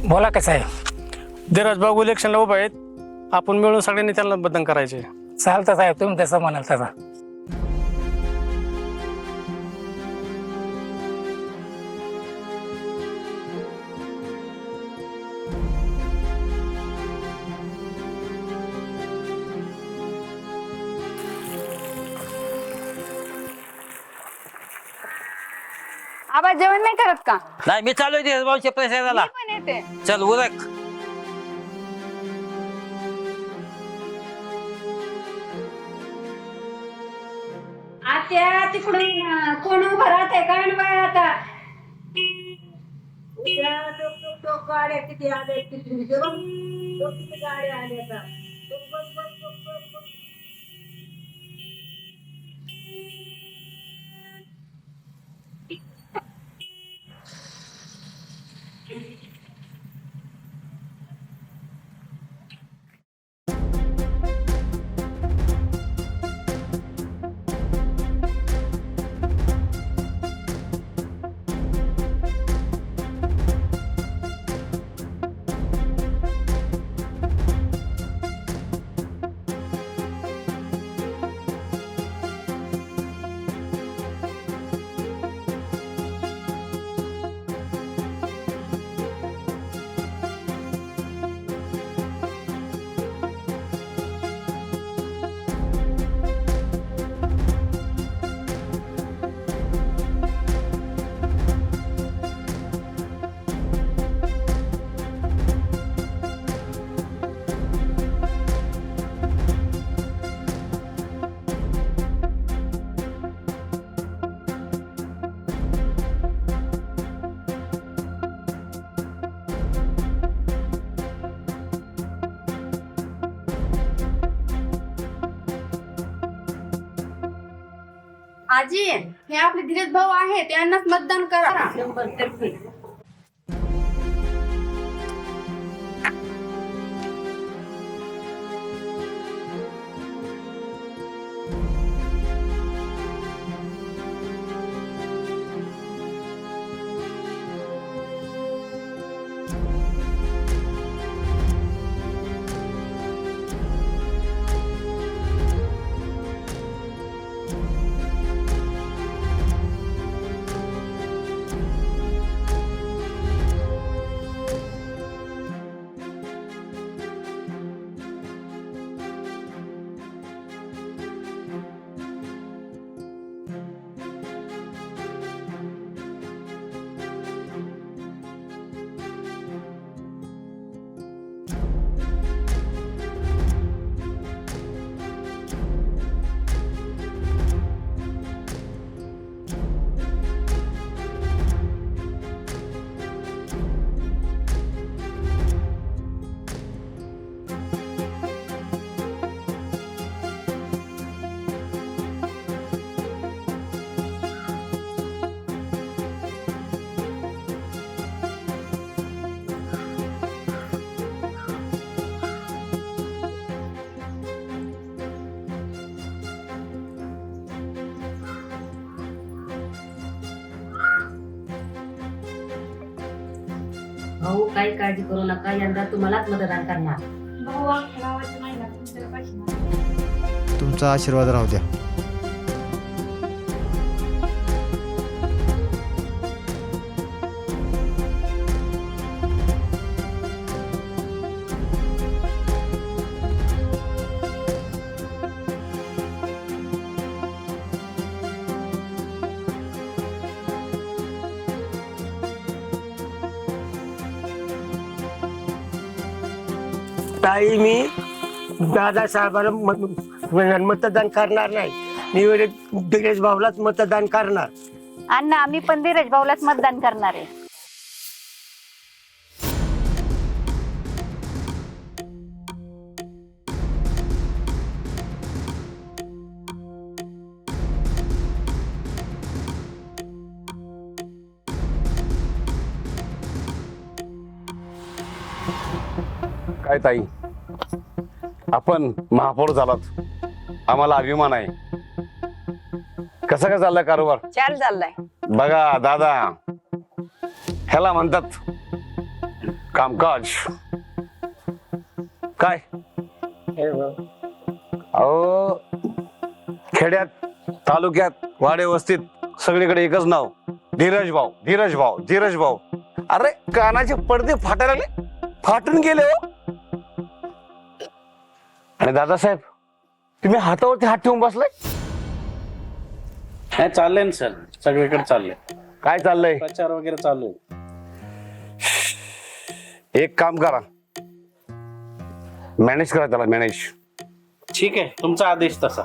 बोला कसं आहे? धीरज भाऊ इलेक्शनला उभा आहेत, आपण मिळून सगळ्यांनी त्यांना मतदान करायचे. चालतं साहेब, तुम्ही तसं म्हणाल तसं. आबा जेवण नाही करत का? नाही, मी चालू आहे भाऊच्या पैशाला. मी पण येते. चल उरक. आत्या तिकडून कोण उभं राहते काय बाय आता? गाड्या किती आल्या किती गाड्या आल्या. आजी, हे आपले धीरज भाऊ आहेत, यांनाच मतदान करा. 100%. भाऊ काही काळजी करू नका, यंदा तुम्हालाच मतदान करणार. तुमचा आशीर्वाद राहू द्या. ताई मी दादासाहेबांना मतदान करणार नाही. मी दिनेश भाऊलाच मतदान करणार. अण्णा आम्ही पण धीरज भाऊलाच मतदान करणार आहे. काय ताई, आपण महापौर झालात, आम्हाला अभिमान आहे. कसं काय चाललंय कारोबार? छान चाललाय. बघा दादा, ह्याला म्हणतात कामकाज. काय अहो, खेड्यात तालुक्यात वाडे वस्तीत सगळीकडे एकच नाव, धीरज भाऊ, धीरज भाऊ, धीरज भाऊ. अरे कानाचे पडदे फाटायला लागले, फाटून गेले हो. आणि दादासाहेब, तुम्ही हातावरती हात ठेवून बसलाय. नाही चाललंय ना सर, सगळीकडे चाललंय. काय चाललंय? प्रचार वगैरे चालू आहे. एक काम करा, मॅनेज करा त्याला, मॅनेज. ठीक आहे, तुमचा आदेश तसा.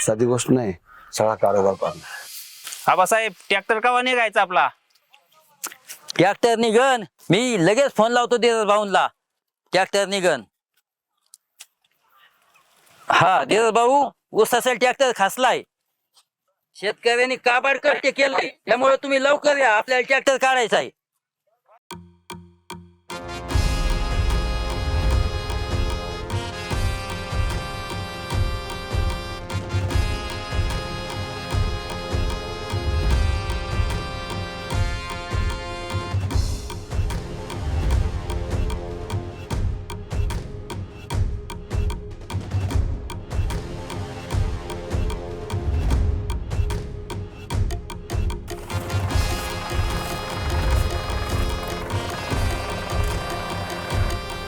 साधी गोष्ट नाही, सगळा कारोबार पाहणं. आबासाहेब, ट्रॅक्टर केव्हा निघायचा आपला? ट्रॅक्टर निघन, मी लगेच फोन लावतो धीरज भाऊंला. ट्रॅक्टर निघन. हा धीरज भाऊ, ऊसासाठी ट्रॅक्टर खासलाय. शेतकऱ्यांनी काबाड कष्ट केलंय, त्यामुळे तुम्ही लवकर या, आपल्याला ट्रॅक्टर काढायचा आहे.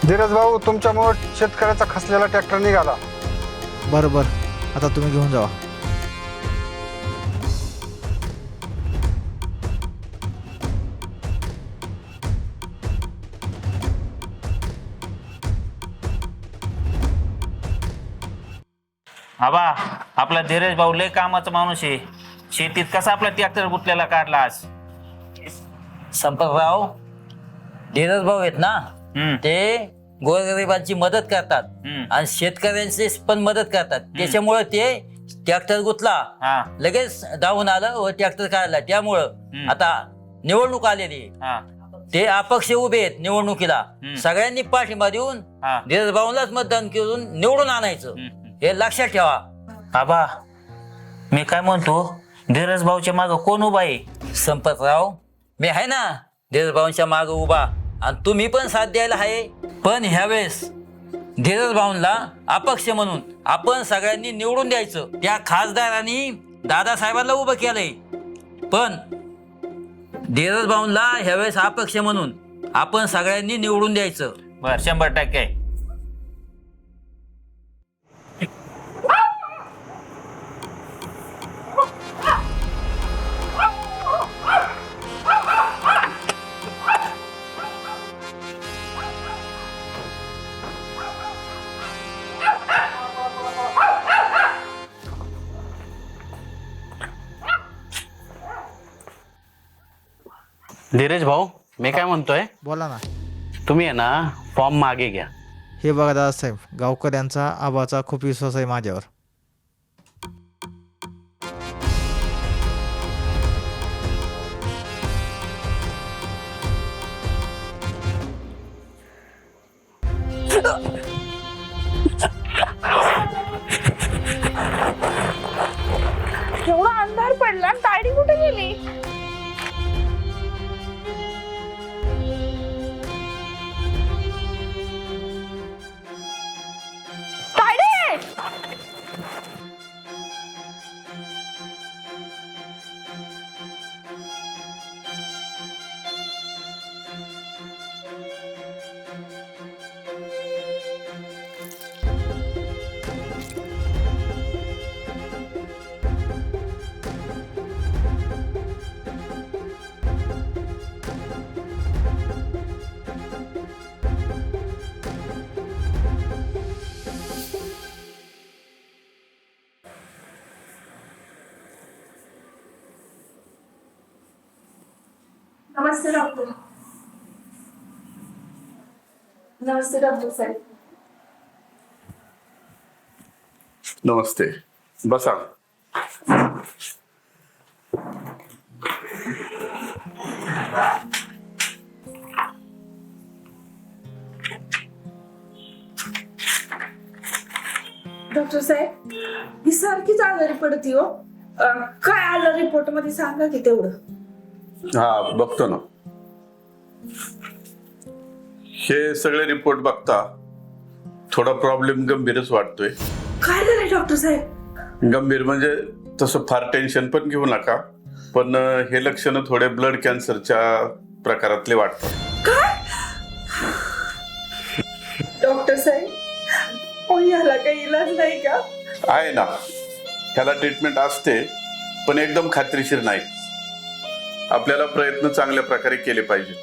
धीरज भाऊ, तुमच्यामुळे शेतकऱ्याचा खसलेला ट्रॅक्टर निघाला. बरं बरं, आता तुम्ही घेऊन जावा. आबा, आपला धीरज भाऊ लय कामाचा माणूस आहे. शेतीत कसा आपला ट्रॅक्टर गुतलेला काढला आज. संपतराव, धीरज भाऊ आहेत ना, ते गोरगरिबांची मदत करतात आणि शेतकऱ्यांची पण मदत करतात. त्याच्यामुळे ते ट्रॅक्टर गुतला, लगेच धावून आलं व ट्रॅक्टर काढला. त्यामुळं आता निवडणूक आलेली, ते अपक्ष उभे आहेत निवडणुकीला. सगळ्यांनी पाठिंबा देऊन धीरज भाऊलाच मतदान करून निवडून आणायचं, हे लक्षात ठेवा. आबा, मी काय म्हणतो, धीरज भाऊच्या माग कोण उभा आहे? संपतराव, मी आहे ना धीरज भाऊंच्या माग उभा, आणि तुम्ही पण साथ द्यायला आहे. पण ह्यावेळेस धीरज भाऊंना अपक्ष म्हणून आपण सगळ्यांनी निवडून द्यायचं. त्या खासदारांनी दादासाहेबांना उभं केलंय, पण धीरज भाऊंना ह्यावेळेस अपक्ष म्हणून आपण सगळ्यांनी निवडून द्यायचं. बर, 100%. धीरज भाऊ, मी काय म्हणतोय, बोला ना. तुम्ही आहे ना फॉर्म मागे घ्या. हे बघा दादासाहेब, गावकऱ्यांचा आबाचा खूप विश्वास आहे माझ्यावर. एवढा अंधार पडला, तायडी कुठे गेली? नमस्ते डॉक्टर. नमस्ते डॉक्टर साहेब. नमस्ते, बसा. डॉक्टर साहेब ही सारखीच आजारी पडती हो. काय आलं रिपोर्ट मध्ये सांगा की तेवढं. हा बघतो ना. हे सगळे रिपोर्ट बघता थोडा प्रॉब्लेम गंभीरच वाटतोय. काय झालंय डॉक्टर साहेब? गंभीर म्हणजे तसं फार टेन्शन पण घेऊ नका, पण हे लक्षणं थोडे ब्लड कॅन्सरच्या प्रकारातले वाटतात. काय डॉक्टर साहेब याला काही इलाज नाही का? आहे ना, ह्याला ट्रीटमेंट असते पण एकदम खात्रीशीर नाही. आपल्याला प्रयत्न चांगल्या प्रकारे केले पाहिजेत.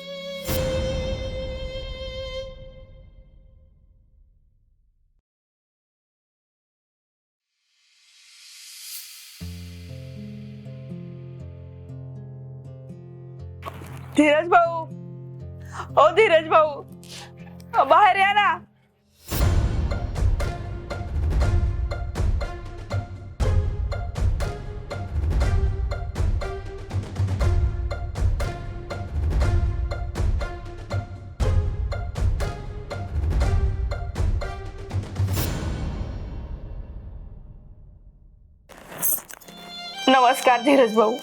धीरज भाऊ, ओ धीरज भाऊ, बाहेर या ना. नमस्कार धीरज भाऊ.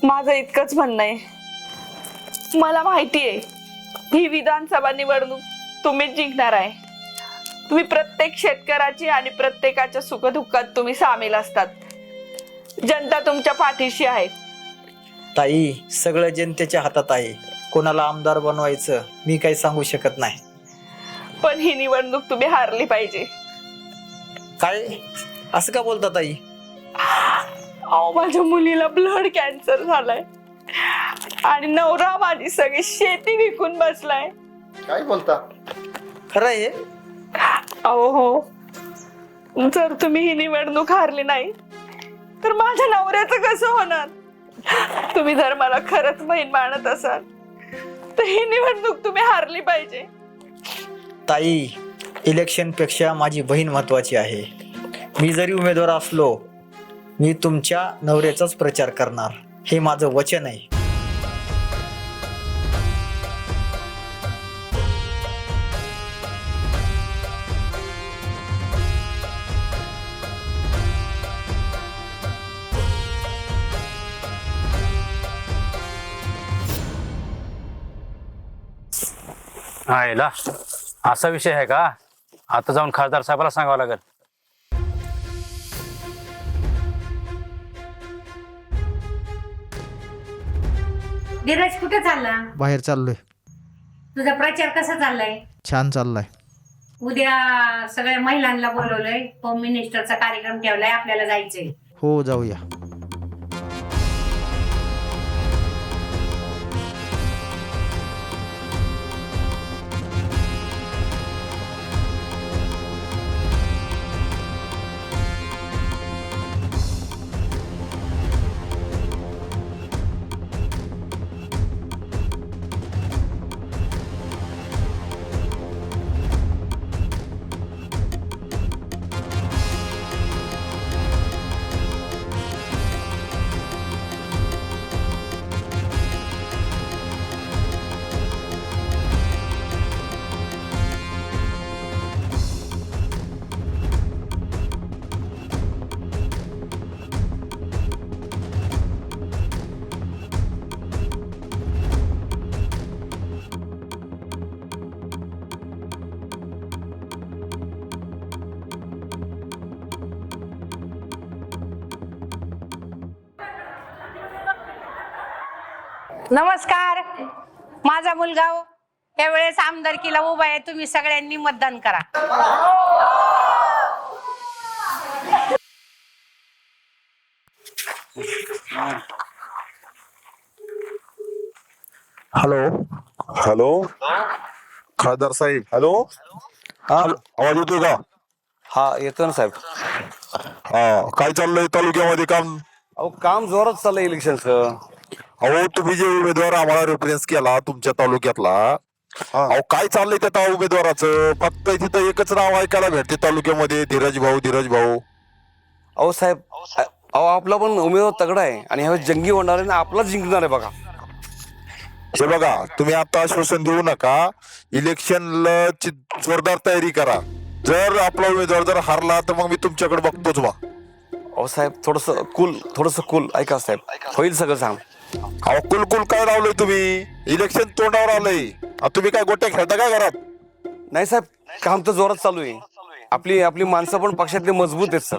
माझं इतकंच म्हणणं आहे, मला माहितीये ही विधानसभा निवडणूक तुम्हीच जिंकणार आहे. तुम्ही प्रत्येक शेतकऱ्याची आणि प्रत्येकाच्या सुखदुःखात तुम्ही सामील असतात. जनता तुमच्या पाठीशी आहे. ताई, सगळं जनतेच्या हातात आहे. कोणाला आमदार बनवायचं मी काही सांगू शकत नाही. पण ही निवडणूक तुम्ही हारली पाहिजे. काय असं का बोलता ताई? अहो, माझ्या मुलीला ब्लड कॅन्सर झालाय आणि नवरा माझी सगळी शेती विकून बसलाय. काय बोलता? खरं आहे? अहो हो, जर तुम्ही ही निवडणूक हारली नाही तर माझ्या नवऱ्याचं कसं होणार? तुम्ही जर मला खरंच बहीण मानत असाल तर ही निवडणूक तुम्ही हारली पाहिजे. ताई, इलेक्शन पेक्षा माझी बहीण महत्वाची आहे. मी जरी उमेदवार असलो मी तुमच्या नवऱ्याचाच प्रचार करणार, हे माझं वचन आहे. हायला असा विषय आहे का? आता जाऊन खासदार साहेबाला सांगावं लागेल. धीरज कुठे चालला? बाहेर चाललोय. तुझा प्रचार कसा चाललाय? छान चाललाय. उद्या सगळ्या महिलांना बोलवलंय. होम मिनिस्टरचा कार्यक्रम ठेवलाय, आपल्याला जायचंय. हो जाऊया. नमस्कार. माझा मुलगा यावेळेस आमदारकीला उभा आहे. तुम्ही सगळ्यांनी मतदान करा. हॅलो हॅलो, खासदार साहेब. हॅलो, हा आवाज येतोय का? हा येतो ना साहेब. हा, काय चाललंय तालुक्यामध्ये काम? अहो काम जोरात चाललंय इलेक्शनचं. अहो तुम्ही जे उमेदवार आम्हाला रेफरन्स केला तुमच्या तालुक्यातला, अहो काय चाललंय त्या उमेदवाराचं? फक्त तिथं एकच नाव ऐकायला भेटते तालुक्यामध्ये, धीरज भाऊ धीरज भाऊ. अहो साहेब, अहो आपला पण उमेदवार तगडा आहे आणि ह्या जंगी होणार आहे ना, आपलाच जिंकणार आहे बघा. हे बघा, तुम्ही आता आश्वासन देऊ नका, इलेक्शनला जोरदार तयारी करा. जर आपला उमेदवार जर हारला तर मग मी तुमच्याकडे बघतोच बा. अहो साहेब थोडस कूल ऐका साहेब, होईल सगळं सांग. अहो कुल काय लावलंय तुम्ही? इलेक्शन तोंडावर आलंय, तुम्ही काय गोट्या खेळता काय घरात? नाही साहेब, काम तर जोरात चालू आहे. आपली माणसं पण पक्षातले मजबूत आहेत सर.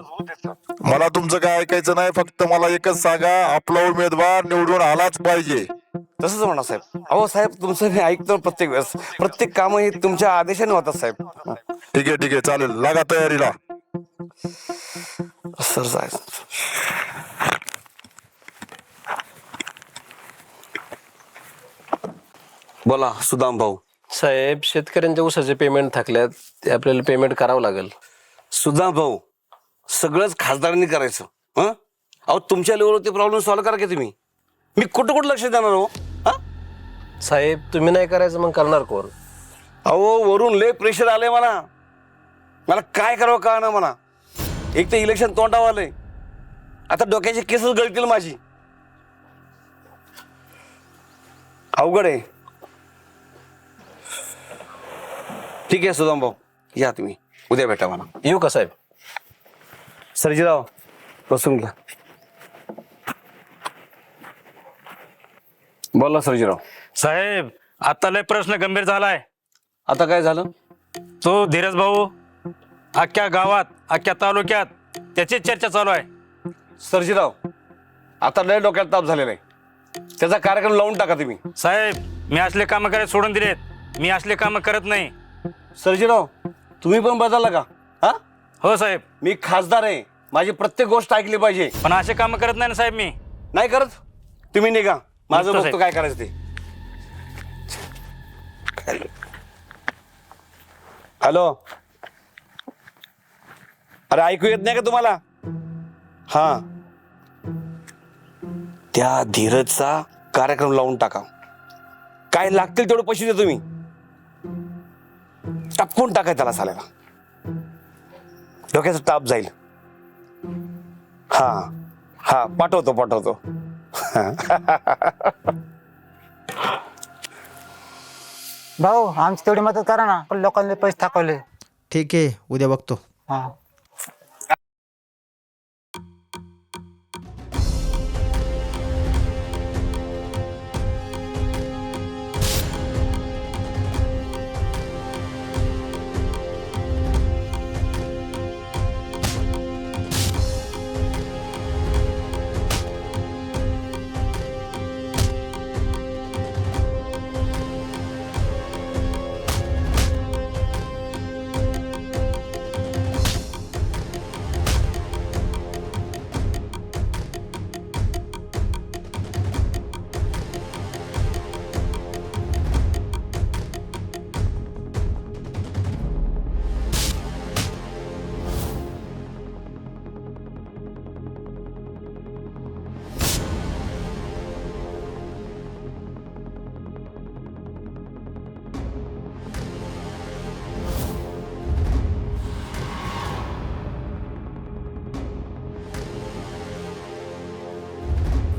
मला तुमचं काय ऐकायचं नाही, फक्त मला एकच सांगा, आपला उमेदवार निवडून आलाच पाहिजे. तसंच म्हणा साहेब. अहो साहेब, तुमचं मी ऐकतो प्रत्येक वेळेस, प्रत्येक काम हे तुमच्या आदेशाने होतात साहेब. ठीक आहे चालेल, लागा तयारीला. सर साहेब, बोला सुदाम भाऊ. साहेब, शेतकऱ्यांच्या ऊसाचे पेमेंट थकल्यात, ते आपल्याला पेमेंट करावं लागेल. सुदाम भाऊ, सगळंच खासदारांनी करायचं. हं? अहो तुमच्या लेवलवरती प्रॉब्लेम सॉल्व्ह करा की तुम्ही. मी कुठं लक्ष देणार हो? साहेब, तुम्ही नाही करायचं मग करणार कोण? अहो वरून लय प्रेशर आलंय मला काय करावं का ना. मला एक तर इलेक्शन तोंडावर आलंय, आता डोक्याची केसच गळतील माझी. अवघड आहे. ठीक आहे सुदाम भाऊ, या तुम्ही उद्या भेटा मला. येऊ का साहेब? सर्जीराव बसून घ्या. बोला सर्जीराव. साहेब, आता लय प्रश्न गंभीर झालाय. आता काय झालं? तो धीरज भाऊ अख्ख्या गावात, अख्ख्या तालुक्यात त्याचीच चर्चा चालू आहे. सर्जीराव, आता लय डोक्यात ताप झालेला आहे, त्याचा कार्यक्रम लावून टाका तुम्ही. साहेब, मी असले कामं करायला सोडून दिलेत. मी असले कामं करत नाही. सर्जीराव, तुम्ही पण बदलला का? हा, हो साहेब. मी खासदार आहे, माझी प्रत्येक गोष्ट ऐकली पाहिजे. पण असे कामं करत नाही ना साहेब. मी नाही करत. तुम्ही निघा, माझं निघतो बघतो साहेब. काय करायचं ते. हॅलो, अरे ऐकू येत नाही का तुम्हाला? हा, त्या धीरजचा कार्यक्रम लावून टाका. काय लागतील तेवढे पैसे दे तुम्ही. टाकून टाकाय त्याला साल्याला, डोक्याचा ताप जाईल. हा पाठवतो. भाऊ, आमची तेवढी मदत करा ना, पण लोकांनी पैसे थकवले. ठीक आहे, उद्या बघतो. हा.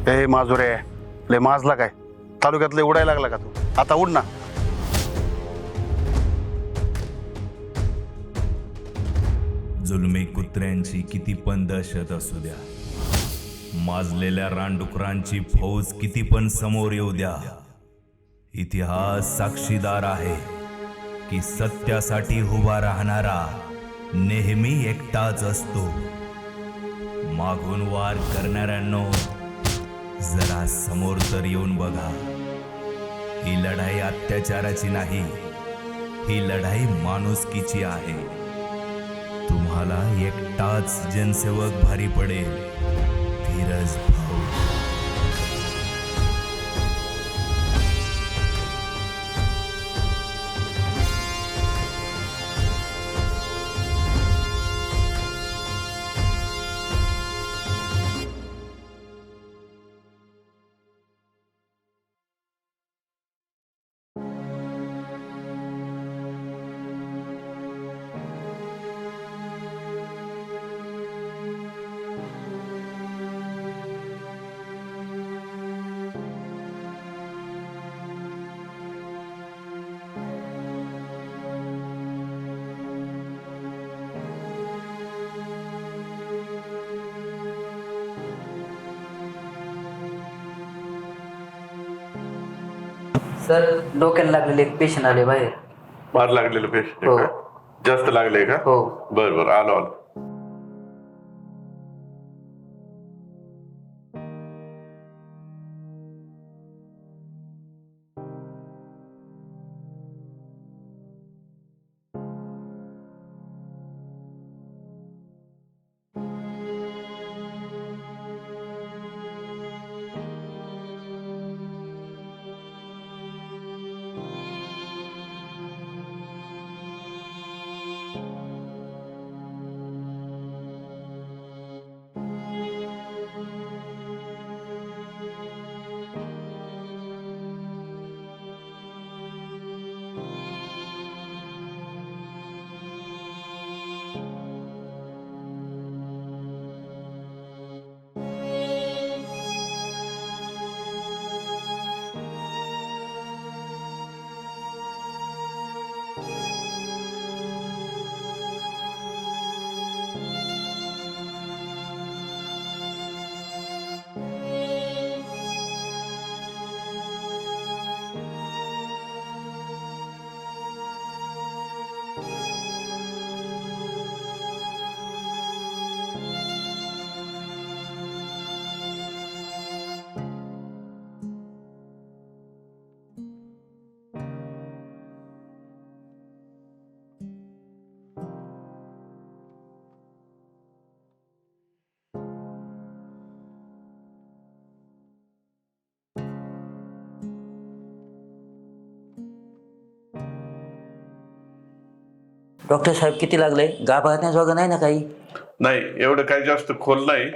ए माजुरे, लय माजला काय? तालुक्यातले उडायला लागला का तू? आता उड ना. जुलमी कुत्र्यांची किती पण दहशत असू द्या, माजलेल्या रानडुकरांची फौज किती पण समोर येऊ द्या, इतिहास साक्षीदार आहे की सत्यासाठी उभा राहणारा नेहमी एकटाच असतो. मागून वार करणाऱ्यांनो, जरा समोर तर येऊन बघा. ही लढाई अत्याचाराची नाही, ही लढाई माणुसकीची आहे. तुम्हाला एकटाच जनसेवक भारी पडेल, धीरज भाऊ. सर डोक्याला लागलेले एक पेशंट आले बाहेर. मार लागलेलं पेशंट जास्त लागले का? हो. बरं आलो. डॉक्टर साहेब किती लागले? गाभारण्यास वगैरे नाही ना काही? नाही, एवढं काही जास्त खोल नाही,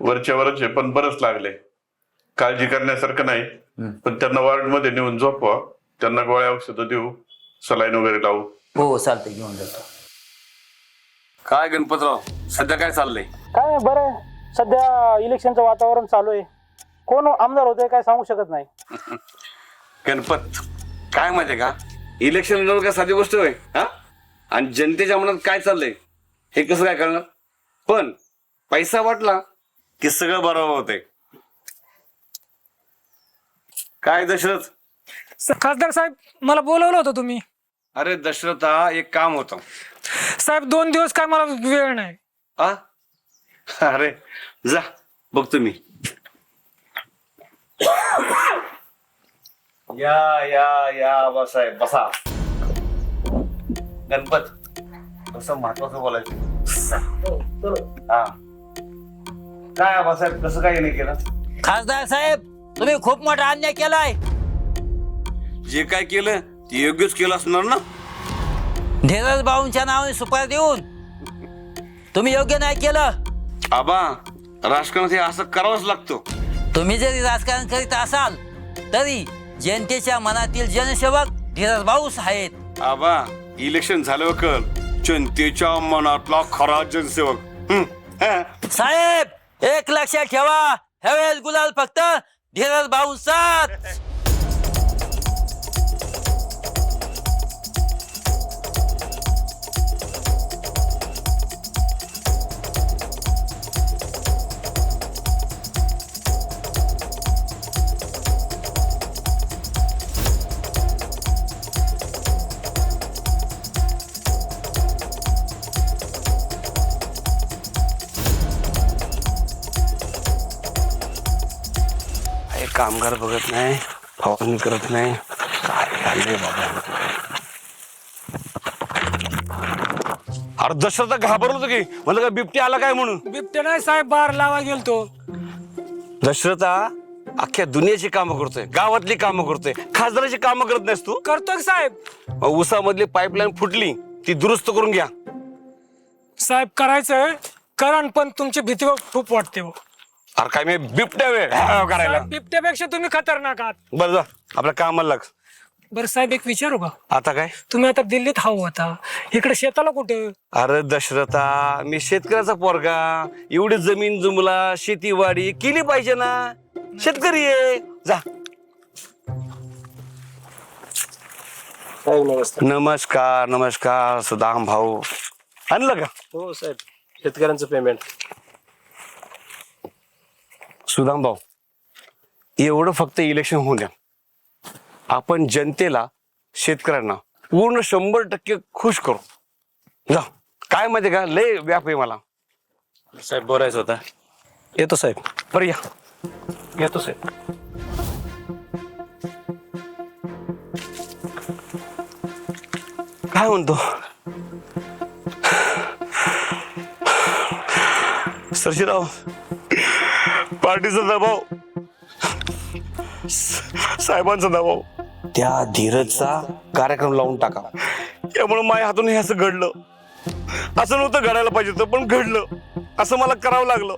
वरच्या वरच आहे, पण बरंच लागले. काळजी करण्यासारखं नाही, पण त्यांना वॉर्ड मध्ये नेऊन झोपवा, त्यांना गोळ्या औषधं देऊ, सलाईन वगैरे लावू. हो चालतंय, घेऊन जातो. काय गणपतराव, सध्या काय चाललंय? काय बरं, सध्या इलेक्शनचं वातावरण चालू आहे. कोण आमदार होतोय काय सांगू शकत नाही. गणपत, काय माहितीये का, इलेक्शन लढवणं काय साधी गोष्ट होय? हा, आणि जनतेच्या मनात काय चाललंय हे कसं काय कळणार? पण पैसा वाटला की सगळं बरोबर होतंय. काय दशरथ? खासदार साहेब, मला बोलवलं होतं तुम्ही. अरे दशरथा, एक काम होतं साहेब. 2 दिवस काय मला वेळ नाही. अरे जा, बघतो मी. या या या बासाहेब, बसा. गणपत, कसं महत्वाचं बोलायचं. हा, काय बासाहेब, कसं काय नाही केलं? खासदार साहेब, तुम्ही खूप मोठा अन्याय केलाय. जे काय केलं ते योग्यच केलं असणार ना. धीरज भाऊंच्या नावाने सुपारी देऊन तुम्ही योग्य नाही केलं. आबा, राजकारणात हे असं करावंच लागतो. तुम्ही जरी राजकारण करीत असाल तरी जनतेच्या मनातील जनसेवक धीरज भाऊच आहेत. आबा, इलेक्शन झाल्यावर कळ जनतेच्या मनातला खरा जनसेवक. साहेब, एक लक्षात ठेवा, ह्यावेळेस गुलाल फक्त धीरज भाऊंचाच. कामगार बघत नाही, फवारणी करत नाही, काय झालंय बाबा. अरे दशरथ घाबरलो होतो की, म्हणलं का बिबटी आला काय म्हणून. बिबटे नाही साहेब, बार लावा गेलतो. दशरथा, अख्ख्या दुनियाची कामं करतोय, गावातली कामं करतोय, खासदाराची कामं करत नाहीस तू? करतोय साहेब. उसामधली पाईपलाईन फुटली, ती दुरुस्त करून घ्या. साहेब करायचंय कारण, पण तुमची भीती खूप वाटते. अरे काय मी बिबट्या वेळ करायला? बिबट्यापेक्षा तुम्ही खतरनाक आहात. बरं जा, आपल्या कामाला लाग. बरं साहेब, एक विचारू का? आता काय? तुम्ही आता दिल्लीत हाऊ आता, इकडे शेताला कुठं? अरे दशरथा, मी शेतकऱ्याचा पोरगा, एवढी जमीन जुमला, शेतीवाडी केली पाहिजे ना, शेतकरी आहे. जा. नमस्कार नमस्कार. सुदाम भाऊ आणलं का? हो साहेब, शेतकऱ्यांचं पेमेंट. सुदाम भाऊ, एवढं फक्त इलेक्शन होऊ द्या, आपण जनतेला शेतकऱ्यांना पूर्ण 100% खुश करू. जा काय माहिती का, लय व्याप आहे मला. साहेब बोलायचं होतं. येतो साहेब. बरं या. येतो साहेब. काय म्हणतो सरशीराव, पार्टीचा दबाव, साहेबांचा दबाव, त्या धीरजचा कार्यक्रम लावून टाका. त्यामुळे माझ्या हातून हे असं घडलं. असं नव्हतं घडायला पाहिजे होतं, पण घडलं. असं मला करावं लागलं.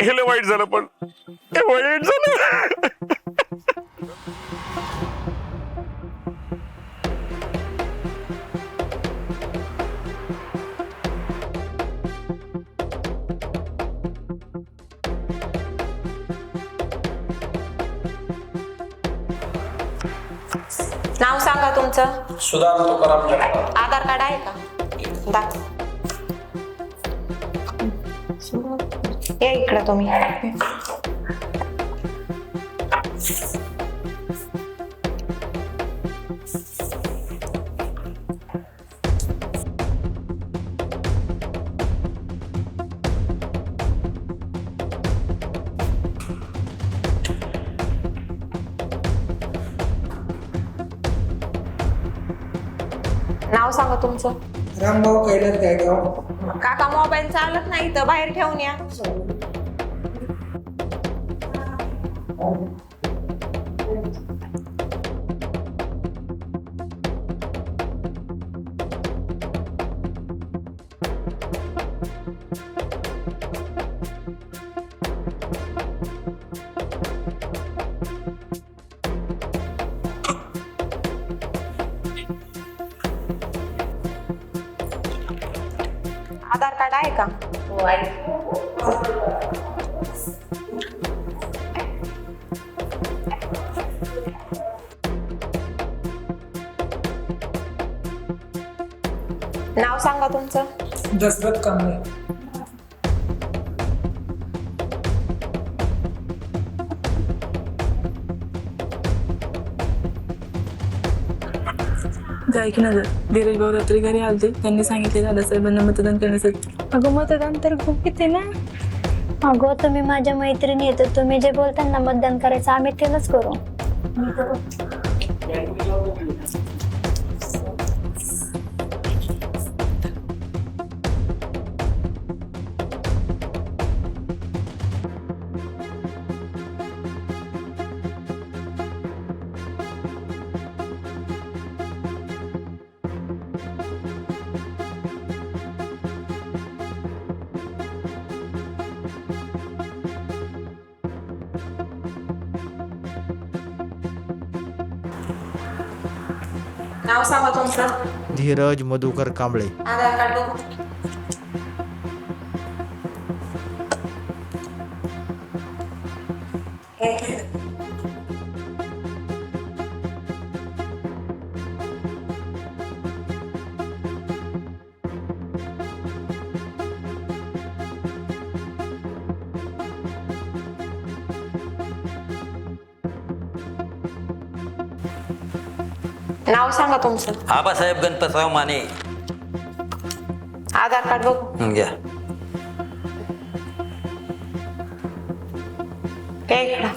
हे लय वाईट झालं, पण हे वाईट झालं. नाव सांगा तुमचं. सुधार तुकाराम जगताप. आधार कार्ड आहे का? दाखव. या इकडं तुम्ही. नाव सांगा तुमचं. रामभाऊ कैलास गायगाव. काका मोबाईल चालत नाही तर बाहेर ठेवून या. आधार कार्ड आहे का? हो आहे. नाव सांगा तुमचं. दशरथ कांबळे. गायकीनगर. धीरज भाऊ रात्री घरी आलते. त्यांनी सांगितले दादासाहेबांना मतदान करण्यासाठी. अगं मतदान तर खूप येते ना. अगं तुम्ही माझ्या मैत्रिणी येतो, तुम्ही जे बोलता ना मतदान करायचं, आम्ही तेच करू. नाव सांगा तुमचं. धीरज मधुकर कांबळे. आधार कार्ड बघू. नाव सांगा तुमचं. आबासाहेब गणपतराव माने. आधार कार्ड बघू. घ्या. या इकडं.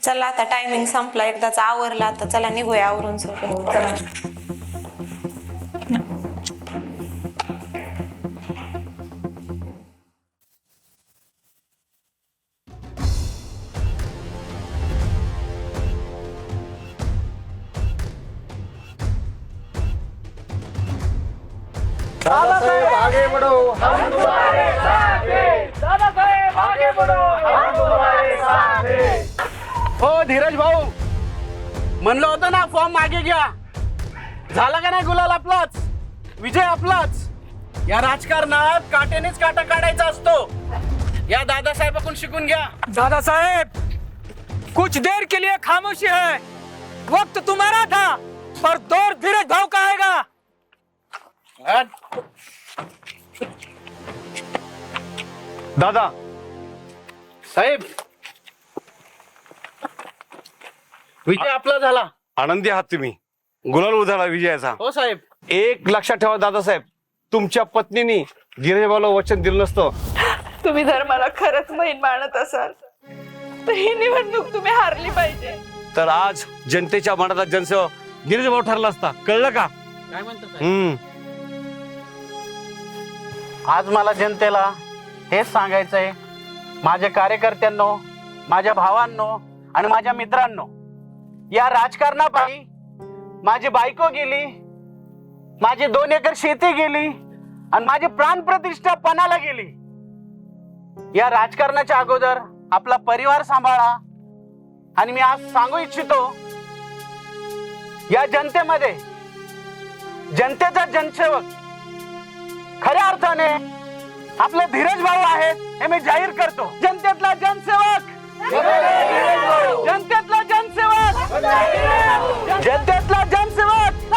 चला आता टायमिंग संपला. एकदाच आवरला आता. चला निघूया आवरून सगळं. चला. दादासाहेब आगे बढ़ो, हम तुम्हारे साथ हैं. दादासाहेब आगे बढ़ो, हम तुम्हारे साथ हैं. हो धीरज भाऊ, म्हणलं होतं ना फॉर्म मागे घ्या. झाला का नाही गुलाल आपलाच, विजय आपलाच. या राजकारणात काट्यानेच काटा काढायचा असतो. या दादासाहेबाकडून शिकून घ्या. दादासाहेब, कुछ देर के लिए खामोशी है. वक्त तुम्हारा था पर दौर धीरज भाव का आएगा. दादा साहेब, विजय आपला झाला. आनंदी आहात तुम्ही. गुलाल उधळला विजयाचा. हो साहेब. एक लक्षात ठेवा दादासाहेब, तुमच्या पत्नीनी धीरजभाऊला वचन दिलं नसतं. तुम्ही जर मला खरंच बहीण मानत असाल तर ही निवडणूक तुम्ही हारली पाहिजे. तर आज जनतेच्या मनाचा जनसेवक धीरजभाऊ ठरला असता. कळलं का? काय म्हणतो आज मला जनतेला हेच सांगायचंय, माझ्या कार्यकर्त्यांनो, माझ्या भावांनो आणि माझ्या मित्रांनो, या राजकारणापायी माझी बायको गेली, माझी 2 एकर शेती गेली आणि माझी प्राणप्रतिष्ठा पणाला गेली. या राजकारणाच्या अगोदर आपला परिवार सांभाळा. आणि मी आज सांगू इच्छितो, या जनतेमध्ये जनतेचा जनसेवक खऱ्या अर्थाने आपले धीरज भाऊ आहेत हे मी जाहीर करतो. जनतेतला जनसेवक, जनतेतला जनसेवक, जनतेतला जनसेवक